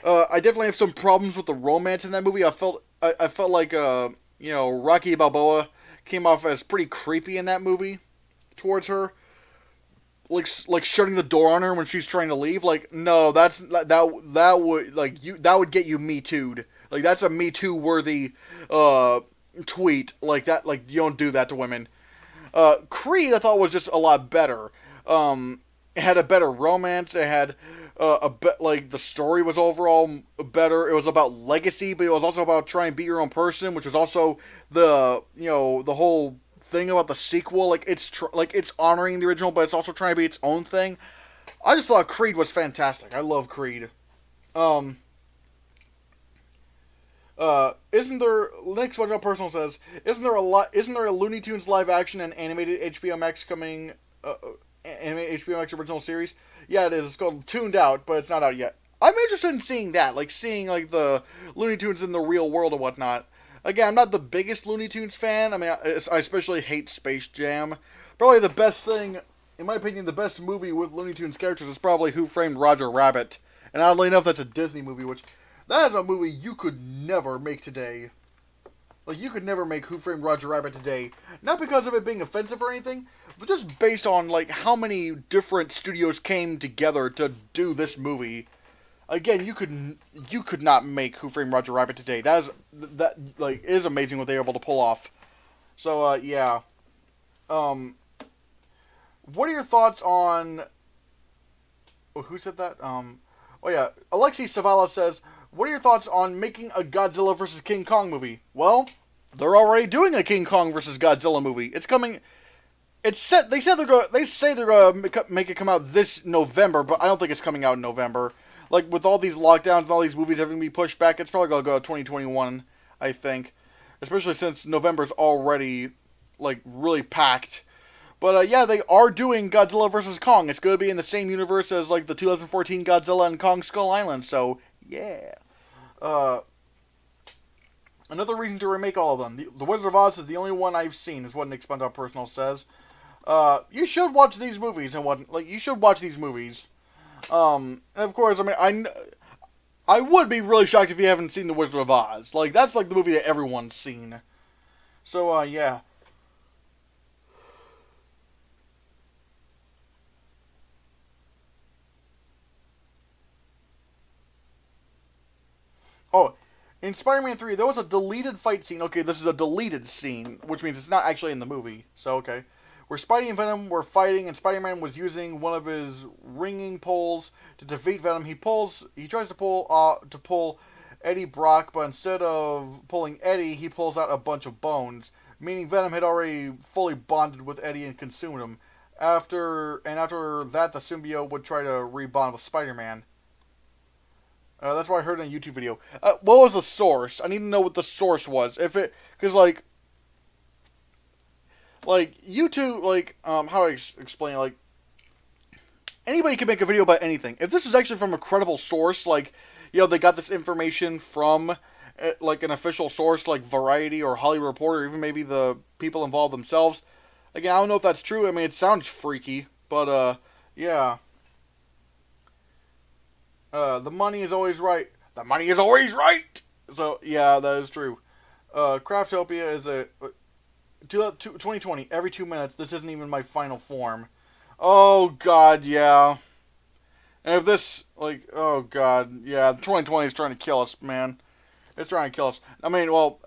I definitely have some problems with the romance in that movie. I felt like Rocky Balboa came off as pretty creepy in that movie towards her, like shutting the door on her when she's trying to leave. Like, no, that would get you Me Too'd. Like, that's a Me Too worthy tweet. Like that, like, you don't do that to women. Creed I thought was just a lot better. It had a better romance. It had like the story was overall better. It was about legacy, but it was also about trying to be your own person, which was also the whole thing about the sequel. Like it's honoring the original, but it's also trying to be its own thing. I just thought Creed was fantastic. I love Creed. Um, isn't there? Nick SpongeBob Personal says, isn't there a lot? Isn't there a Looney Tunes live action and animated HBO Max coming? Animated HBO Max original series. Yeah, it is. It's called Tuned Out, but it's not out yet. I'm interested in seeing that, like seeing like the Looney Tunes in the real world and whatnot. Again, I'm not the biggest Looney Tunes fan. I mean, I especially hate Space Jam. Probably the best thing, in my opinion, the best movie with Looney Tunes characters is probably Who Framed Roger Rabbit. And oddly enough, that's a Disney movie, which that is a movie you could never make today. Like, you could never make Who Framed Roger Rabbit today. Not because of it being offensive or anything, but just based on, like, how many different studios came together to do this movie. Again, you could not make Who Framed Roger Rabbit today. That is amazing what they were able to pull off. So, yeah. What are your thoughts on... Oh, who said that? Oh, yeah. Alexi Savala says, what are your thoughts on making a Godzilla vs. King Kong movie? Well, they're already doing a King Kong vs. Godzilla movie. It's coming... It's set. They say they're gonna make it come out this November, but I don't think it's coming out in November. Like with all these lockdowns and all these movies having to be pushed back, it's probably gonna go to 2021. I think, especially since November's already like really packed. But yeah, they are doing Godzilla vs. Kong. It's gonna be in the same universe as like the 2014 Godzilla and Kong Skull Island. So yeah. Another reason to remake all of them. The Wizard of Oz is the only one I've seen, is what Nick SpongeBob Personal says. You should watch these movies and what you should watch these movies. And of course, I mean, I would be really shocked if you haven't seen The Wizard of Oz. Like that's like the movie that everyone's seen. So yeah. Oh, in Spider-Man 3, there was a deleted fight scene. Okay, this is a deleted scene, which means it's not actually in the movie. So okay. Where Spidey and Venom were fighting, and Spider-Man was using one of his ringing poles to defeat Venom. He tries to pull Eddie Brock, but instead of pulling Eddie, he pulls out a bunch of bones, meaning Venom had already fully bonded with Eddie and consumed him. After that, the symbiote would try to rebond with Spider-Man. That's what I heard in a YouTube video. What was the source? I need to know what the source was. Because YouTube, how do I explain it? Like, anybody can make a video about anything. If this is actually from a credible source, they got this information from, like, an official source, like Variety or Hollywood Reporter, or even maybe the people involved themselves. Again, I don't know if that's true. I mean, it sounds freaky, but, yeah. The money is always right. The money is always right! So, yeah, that is true. Craftopia is a... 2020, every 2 minutes, this isn't even my final form. Oh, God, yeah. And if this, oh, God, yeah, 2020 is trying to kill us, man. It's trying to kill us. I mean, well,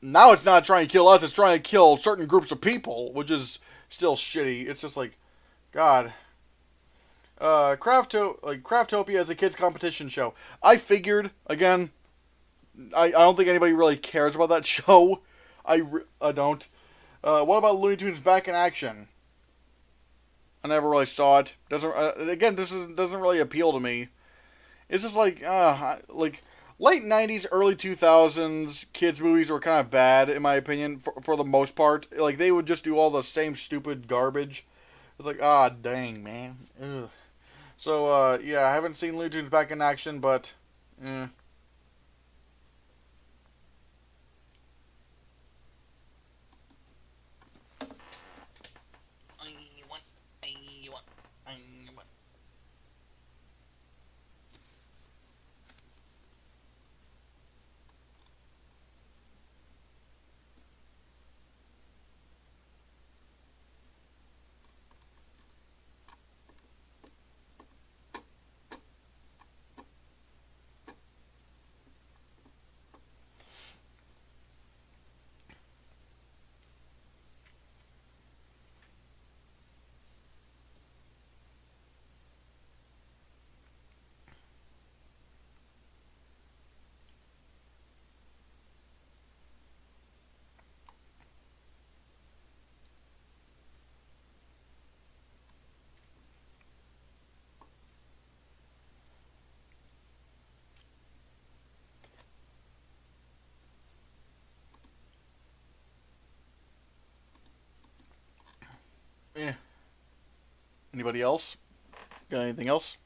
now it's not trying to kill us, it's trying to kill certain groups of people, which is still shitty. It's just like, God. Craftopia is a kids' competition show. I figured, again, I don't think anybody really cares about that show. I don't. What about Looney Tunes Back in Action? I never really saw it. Doesn't doesn't really appeal to me. It's just like late 90s, early 2000s kids movies were kind of bad in my opinion for the most part. Like they would just do all the same stupid garbage. It's like, dang, man. Ugh. So yeah, I haven't seen Looney Tunes Back in Action, but Anybody else? Got anything else?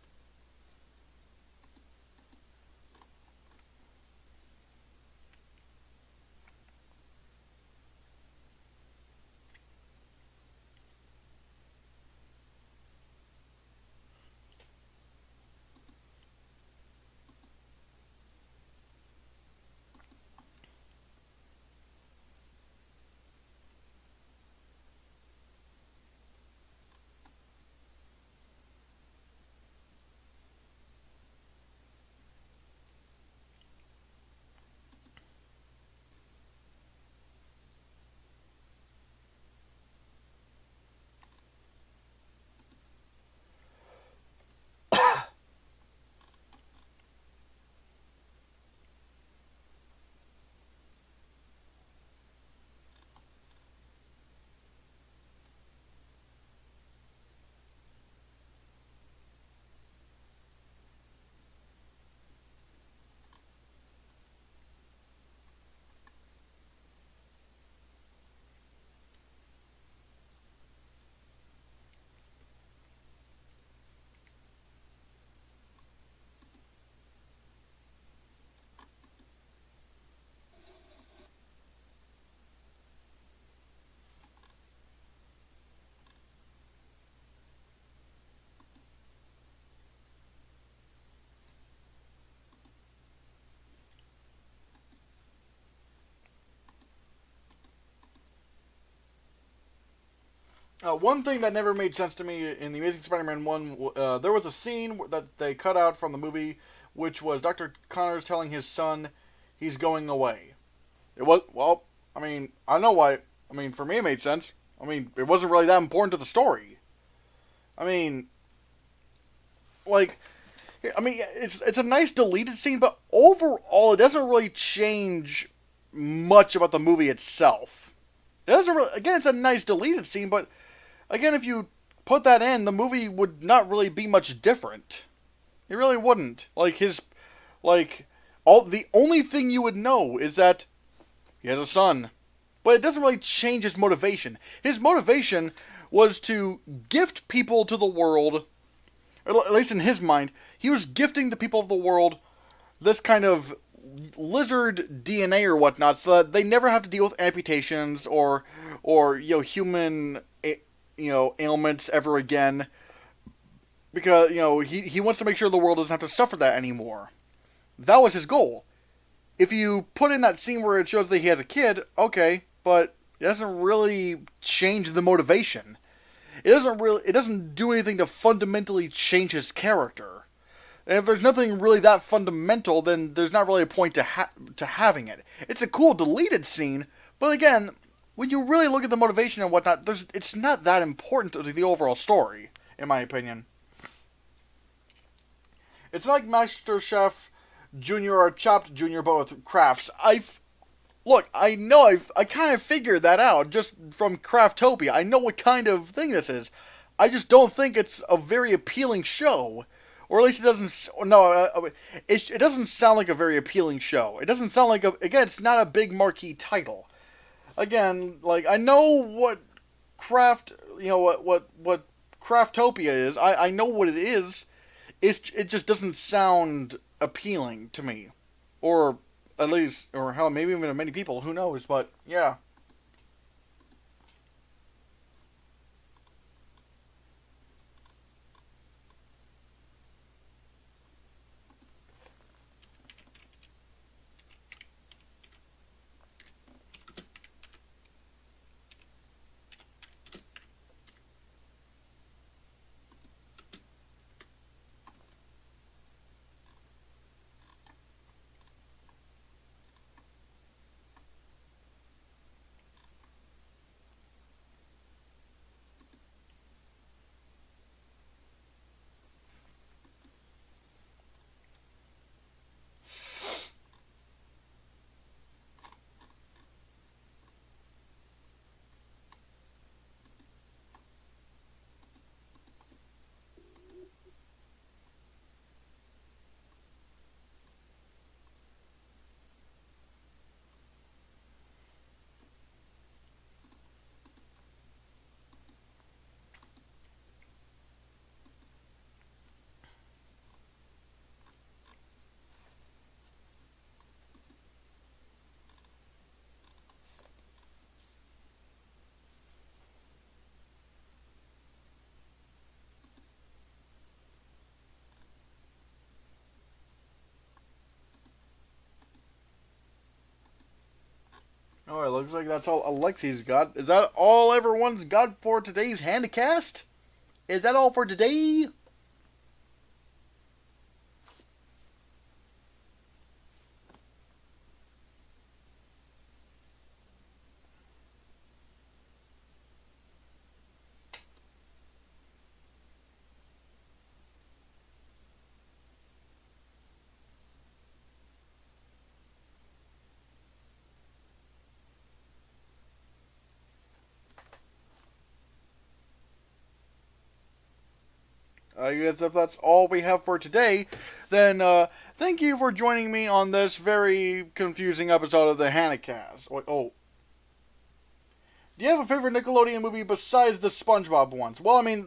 One thing that never made sense to me in the Amazing Spider-Man 1, there was a scene that they cut out from the movie, which was Dr. Connors telling his son he's going away. It was, well, I mean, I know why. I mean, for me it made sense. I mean, it wasn't really that important to the story. I mean, like, it's a nice deleted scene, but overall it doesn't really change much about the movie itself. It doesn't really, again, it's a nice deleted scene, but again, if you put that in, the movie would not really be much different. It really wouldn't. The only thing you would know is that he has a son. But it doesn't really change his motivation. His motivation was to gift people to the world, or at least in his mind, he was gifting the people of the world this kind of lizard DNA or whatnot, so that they never have to deal with amputations or human ailments ever again, because he wants to make sure the world doesn't have to suffer that anymore. That was his goal. If you put in that scene where it shows that he has a kid, okay, but it doesn't really change the motivation. It doesn't do anything to fundamentally change his character. And if there's nothing really that fundamental, then there's not really a point to having it. It's a cool deleted scene, but again, when you really look at the motivation and whatnot, it's not that important to the overall story, in my opinion. It's not like Master Chef Junior or Chopped Junior, but with crafts. I kind of figured that out just from Craftopia. I know what kind of thing this is. I just don't think it's a very appealing show. Or at least it doesn't. No, it doesn't sound like a very appealing show. It doesn't sound like again, it's not a big marquee title. Again, like, I know what what Craftopia is. I know what it is. It just doesn't sound appealing to me, or at least, or hell, maybe even to many people. Who knows? But yeah. Oh, it looks like that's all Alexi's got. Is that all everyone's got for today's Hannahcast? Is that all for today? I guess if that's all we have for today, then thank you for joining me on this very confusing episode of the Hannahcast. Oh, do you have a favorite Nickelodeon movie besides the SpongeBob ones? Well, I mean,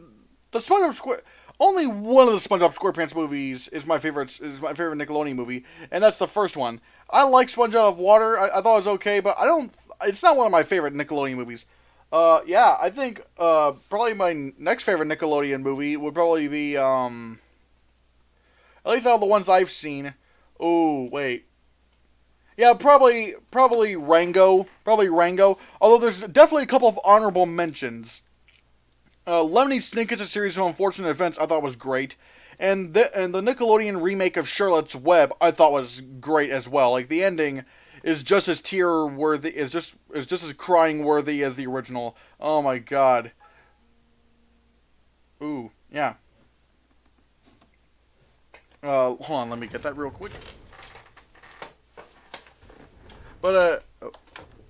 the SpongeBob Square. Only one of the SpongeBob SquarePants movies is my favorite. Is my favorite Nickelodeon movie, and that's the first one. I like Sponge Out of Water. I thought it was okay, but I don't. It's not one of my favorite Nickelodeon movies. Yeah, I think probably my next favorite Nickelodeon movie would probably be at least out of the ones I've seen. Oh wait, yeah, probably Rango. Probably Rango. Although there's definitely a couple of honorable mentions. Lemony Snicket's A Series of Unfortunate Events I thought was great. And the Nickelodeon remake of Charlotte's Web I thought was great as well. Like the ending is just as tear worthy is just as crying worthy as the original. Oh my god. Ooh, yeah. Hold on, let me get that real quick. But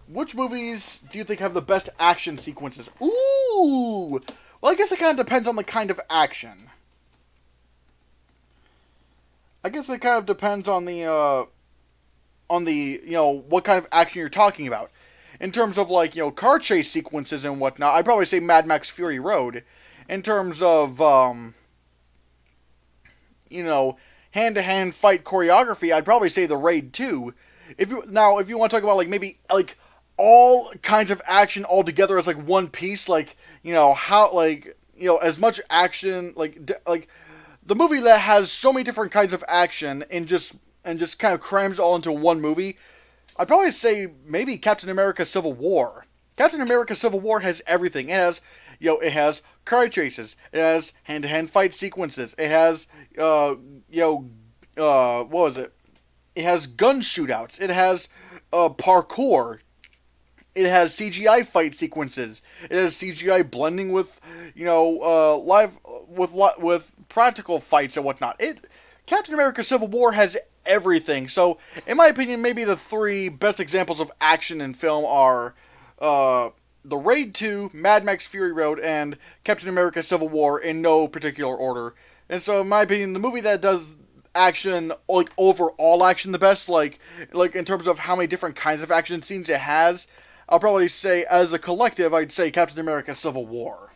which movies do you think have the best action sequences? Ooh! Well, I guess it kind of depends on the kind of action. I guess it kind of depends on the what kind of action you're talking about. In terms of like car chase sequences and whatnot, I'd probably say Mad Max Fury Road. In terms of hand to hand fight choreography, I'd probably say The Raid 2. If you want to talk about like maybe like all kinds of action all together as like one piece, like how like as much action like the movie that has so many different kinds of action and just kind of crams all into one movie, I'd probably say maybe Captain America Civil War. Captain America Civil War has everything. It has it has car chases, it has hand to hand fight sequences, it has what was it? It has gun shootouts, it has parkour, it has CGI fight sequences. It has CGI blending with, live with practical fights and whatnot. Captain America: Civil War has everything. So, in my opinion, maybe the three best examples of action in film are The Raid 2, Mad Max Fury Road, and Captain America: Civil War in no particular order. And so, in my opinion, the movie that does action, like overall action, the best, like in terms of how many different kinds of action scenes it has, I'll probably say, as a collective, I'd say Captain America Civil War.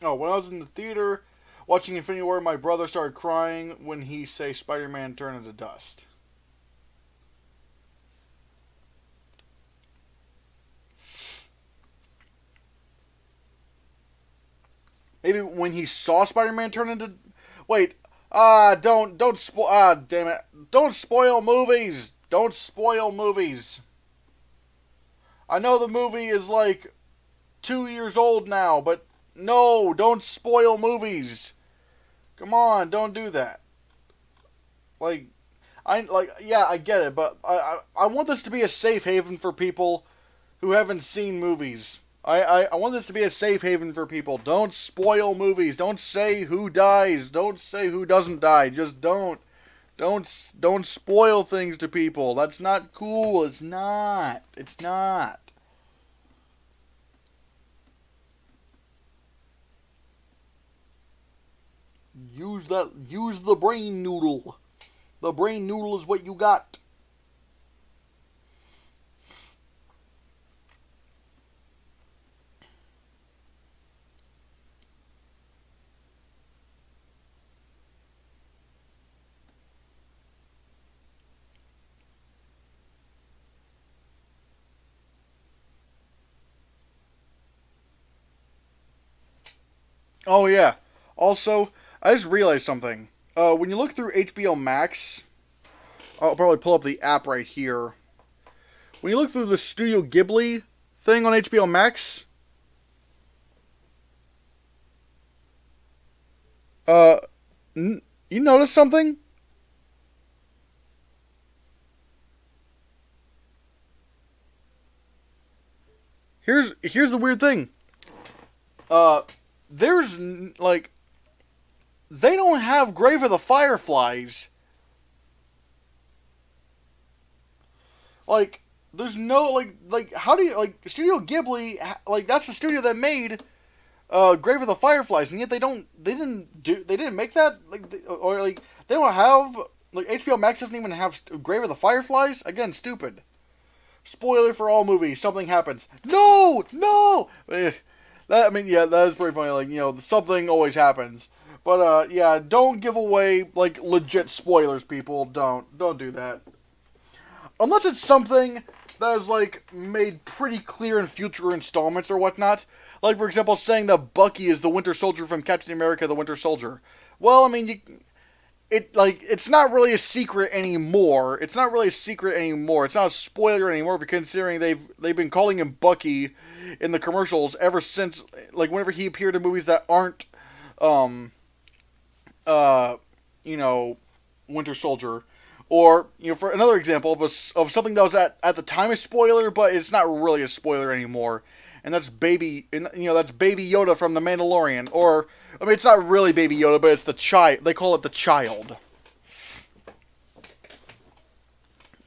Oh, when I was in the theater watching Infinity War, my brother started crying when he say Spider-Man turned into dust. Maybe when he saw Spider-Man turn into... Wait, don't spoil... damn it. Don't spoil movies! Don't spoil movies. I know the movie is like 2 years old now, but no, don't spoil movies. Come on, don't do that. Like, yeah, I get it, but I want this to be a safe haven for people who haven't seen movies. I want this to be a safe haven for people. Don't spoil movies. Don't say who dies. Don't say who doesn't die. Just don't. Don't spoil things to people. That's not cool. It's not. It's not. Use the brain noodle. The brain noodle is what you got. Oh yeah. Also, I just realized something. When you look through HBO Max, I'll probably pull up the app right here. When you look through the Studio Ghibli thing on HBO Max, uh, you notice something? Here's the weird thing. Uh, there's like they don't have Grave of the Fireflies. Like, there's no like how do you like Studio Ghibli, like that's the studio that made Grave of the Fireflies, and yet they didn't make that, or like they don't have, like HBO Max doesn't even have Grave of the Fireflies. Again, stupid. Spoiler for all movies: something happens. No, no. That, I mean, yeah, that is pretty funny. Like, something always happens. But yeah, don't give away like legit spoilers, people. Don't do that. Unless it's something that is like made pretty clear in future installments or whatnot. Like, for example, saying that Bucky is the Winter Soldier from Captain America: The Winter Soldier. Well, I mean, it's not really a secret anymore. It's not really a secret anymore. It's not a spoiler anymore, considering they've been calling him Bucky in the commercials ever since, like, whenever he appeared in movies that aren't uh Winter Soldier. Or, for another example of something that was at the time a spoiler, but it's not really a spoiler anymore. And that's that's Baby Yoda from The Mandalorian. Or, I mean, it's not really Baby Yoda, but it's the child. They call it the child.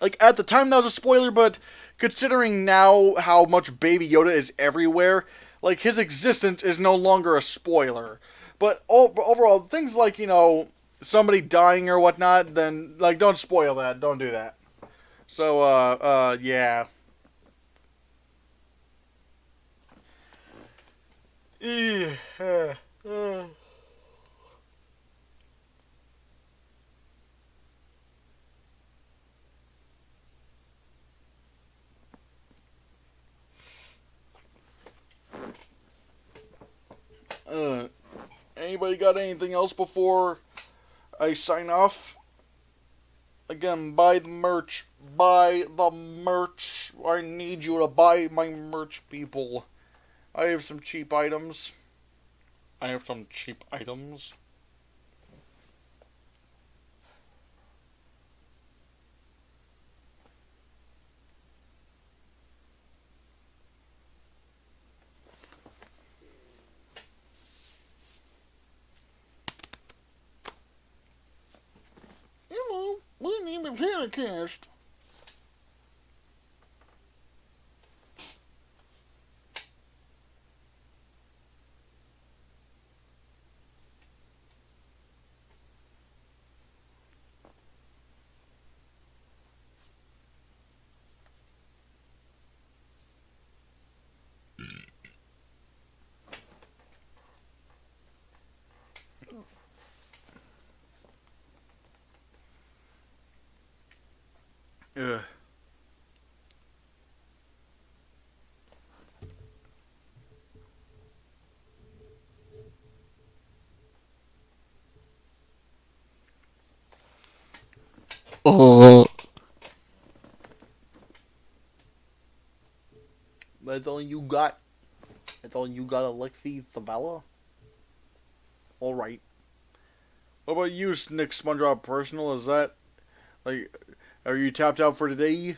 Like, at the time that was a spoiler, but considering now how much Baby Yoda is everywhere, like, his existence is no longer a spoiler. But overall, things like, somebody dying or whatnot, then, like, don't spoil that. Don't do that. So, yeah. Anybody got anything else before I sign off? Again, buy the merch. Buy the merch. I need you to buy my merch, people. I have some cheap items. I have some cheap items. Hello, my name is Hannahcast. Ugh. Oh. That's all you got? That's all you got, Alexi Zavala? Alright. What about you, Nick SpongeBob Personal? Is that, like, are you tapped out for today?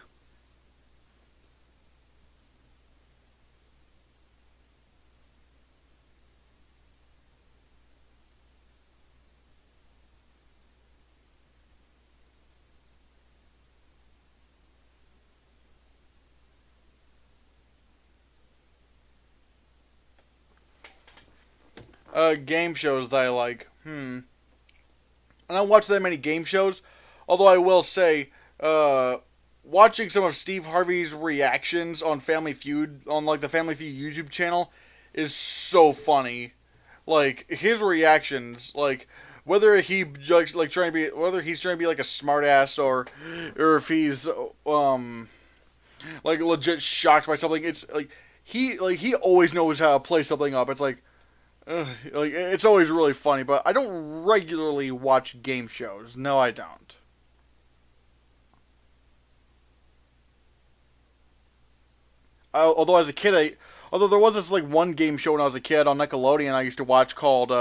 Game shows that I like. I don't watch that many game shows, although I will say, watching some of Steve Harvey's reactions on Family Feud, on like the Family Feud YouTube channel, is so funny. Like his reactions, like whether he like trying to be, whether he's trying to be like a smartass or if he's like legit shocked by something. It's like he always knows how to play something up. It's like it's always really funny, but I don't regularly watch game shows. No, I don't. Although as a kid, although there was this like one game show when I was a kid on Nickelodeon I used to watch called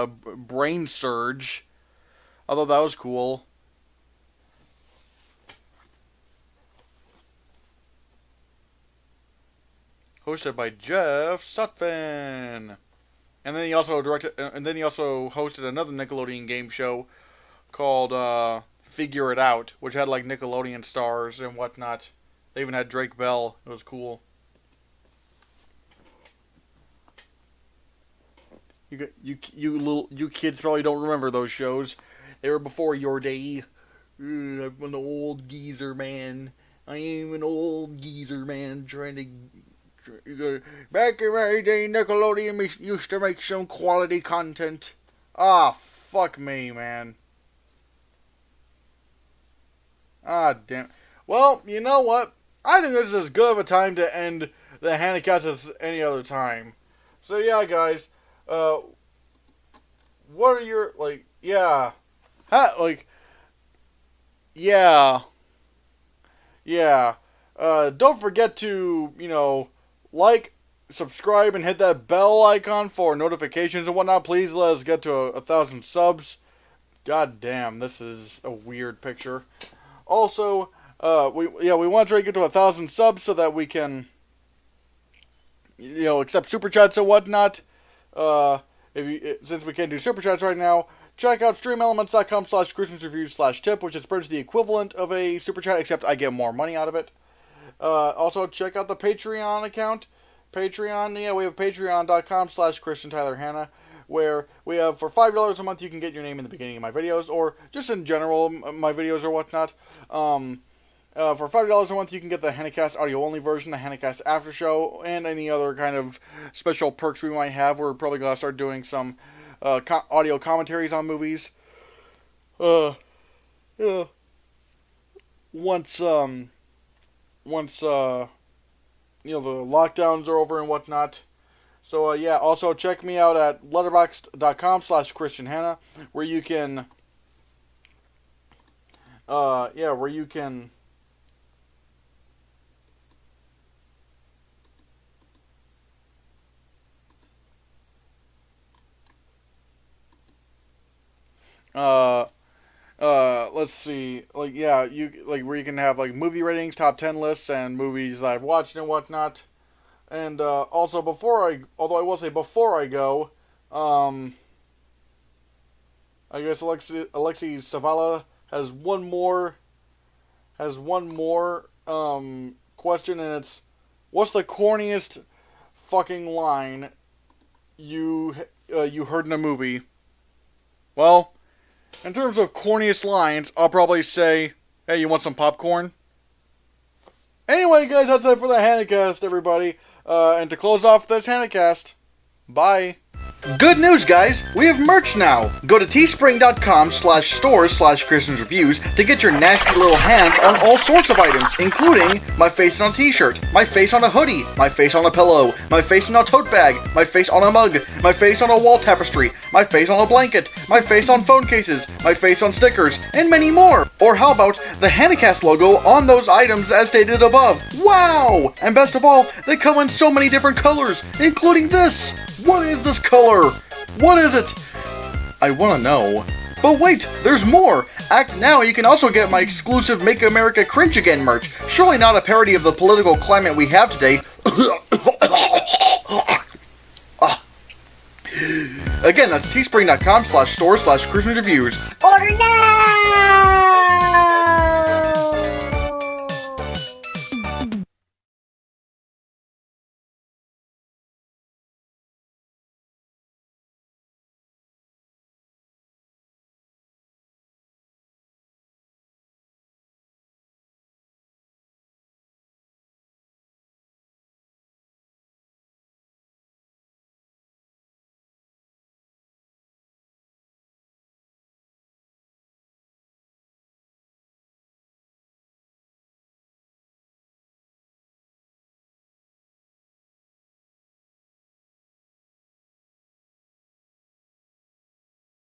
Brain Surge. I thought that was cool. Hosted by Jeff Sutphin. And then he also hosted another Nickelodeon game show called Figure It Out, which had like Nickelodeon stars and whatnot. They even had Drake Bell. It was cool. You kids probably don't remember those shows. They were before your day. I'm an old geezer, man. I am an old geezer, man, trying to. Back in my day, Nickelodeon used to make some quality content. Ah, fuck me, man. Ah, damn. Well, you know what? I think this is as good of a time to end the Hannahcast as any other time. So yeah, guys. What are your, like, yeah. Yeah. Yeah. Don't forget to, like, subscribe, and hit that bell icon for notifications and whatnot. Please let us get to 1,000 subs. God damn, this is a weird picture. Also, we want to try to get to 1,000 subs so that we can, accept super chats and whatnot. Since we can't do super chats right now, check out streamelements.com/christmasreviews/tip, which is pretty much the equivalent of a super chat, except I get more money out of it. Also, check out the Patreon account. Patreon, we have patreon.com/ChristianTylerHannah, where we have, for $5 a month, you can get your name in the beginning of my videos, or just in general, my videos or whatnot. For $5 a month, you can get the Hannahcast audio-only version, the Hannahcast After Show, and any other kind of special perks we might have. We're probably going to start doing some audio commentaries on movies. Once the lockdowns are over and whatnot. So, also check me out at letterboxd.com/ChristianHannah, where you can, where you can, let's see, where you can have, like, movie ratings, top 10 lists, and movies I've watched and whatnot. And, also, before I go, I guess Alexi Zavala has one more, question, and it's, what's the corniest fucking line you heard in a movie? Well, in terms of corniest lines, I'll probably say, hey, you want some popcorn? Anyway, guys, that's it for the Hannahcast, everybody. And to close off this Hannahcast, bye. Good news, guys! We have merch now! Go to teespring.com/stores/Christmas Reviews to get your nasty little hands on all sorts of items, including my face on a t-shirt, my face on a hoodie, my face on a pillow, my face on a tote bag, my face on a mug, my face on a wall tapestry, my face on a blanket, my face on phone cases, my face on stickers, and many more! Or how about the Hannahcast logo on those items as stated above? Wow! And best of all, they come in so many different colors, including this! What is this color? What is it? I wanna know. But wait, there's more! Act now, you can also get my exclusive Make America Cringe Again merch. Surely not a parody of the political climate we have today. Again, that's teespring.com/stores/Christmas Reviews. Order now!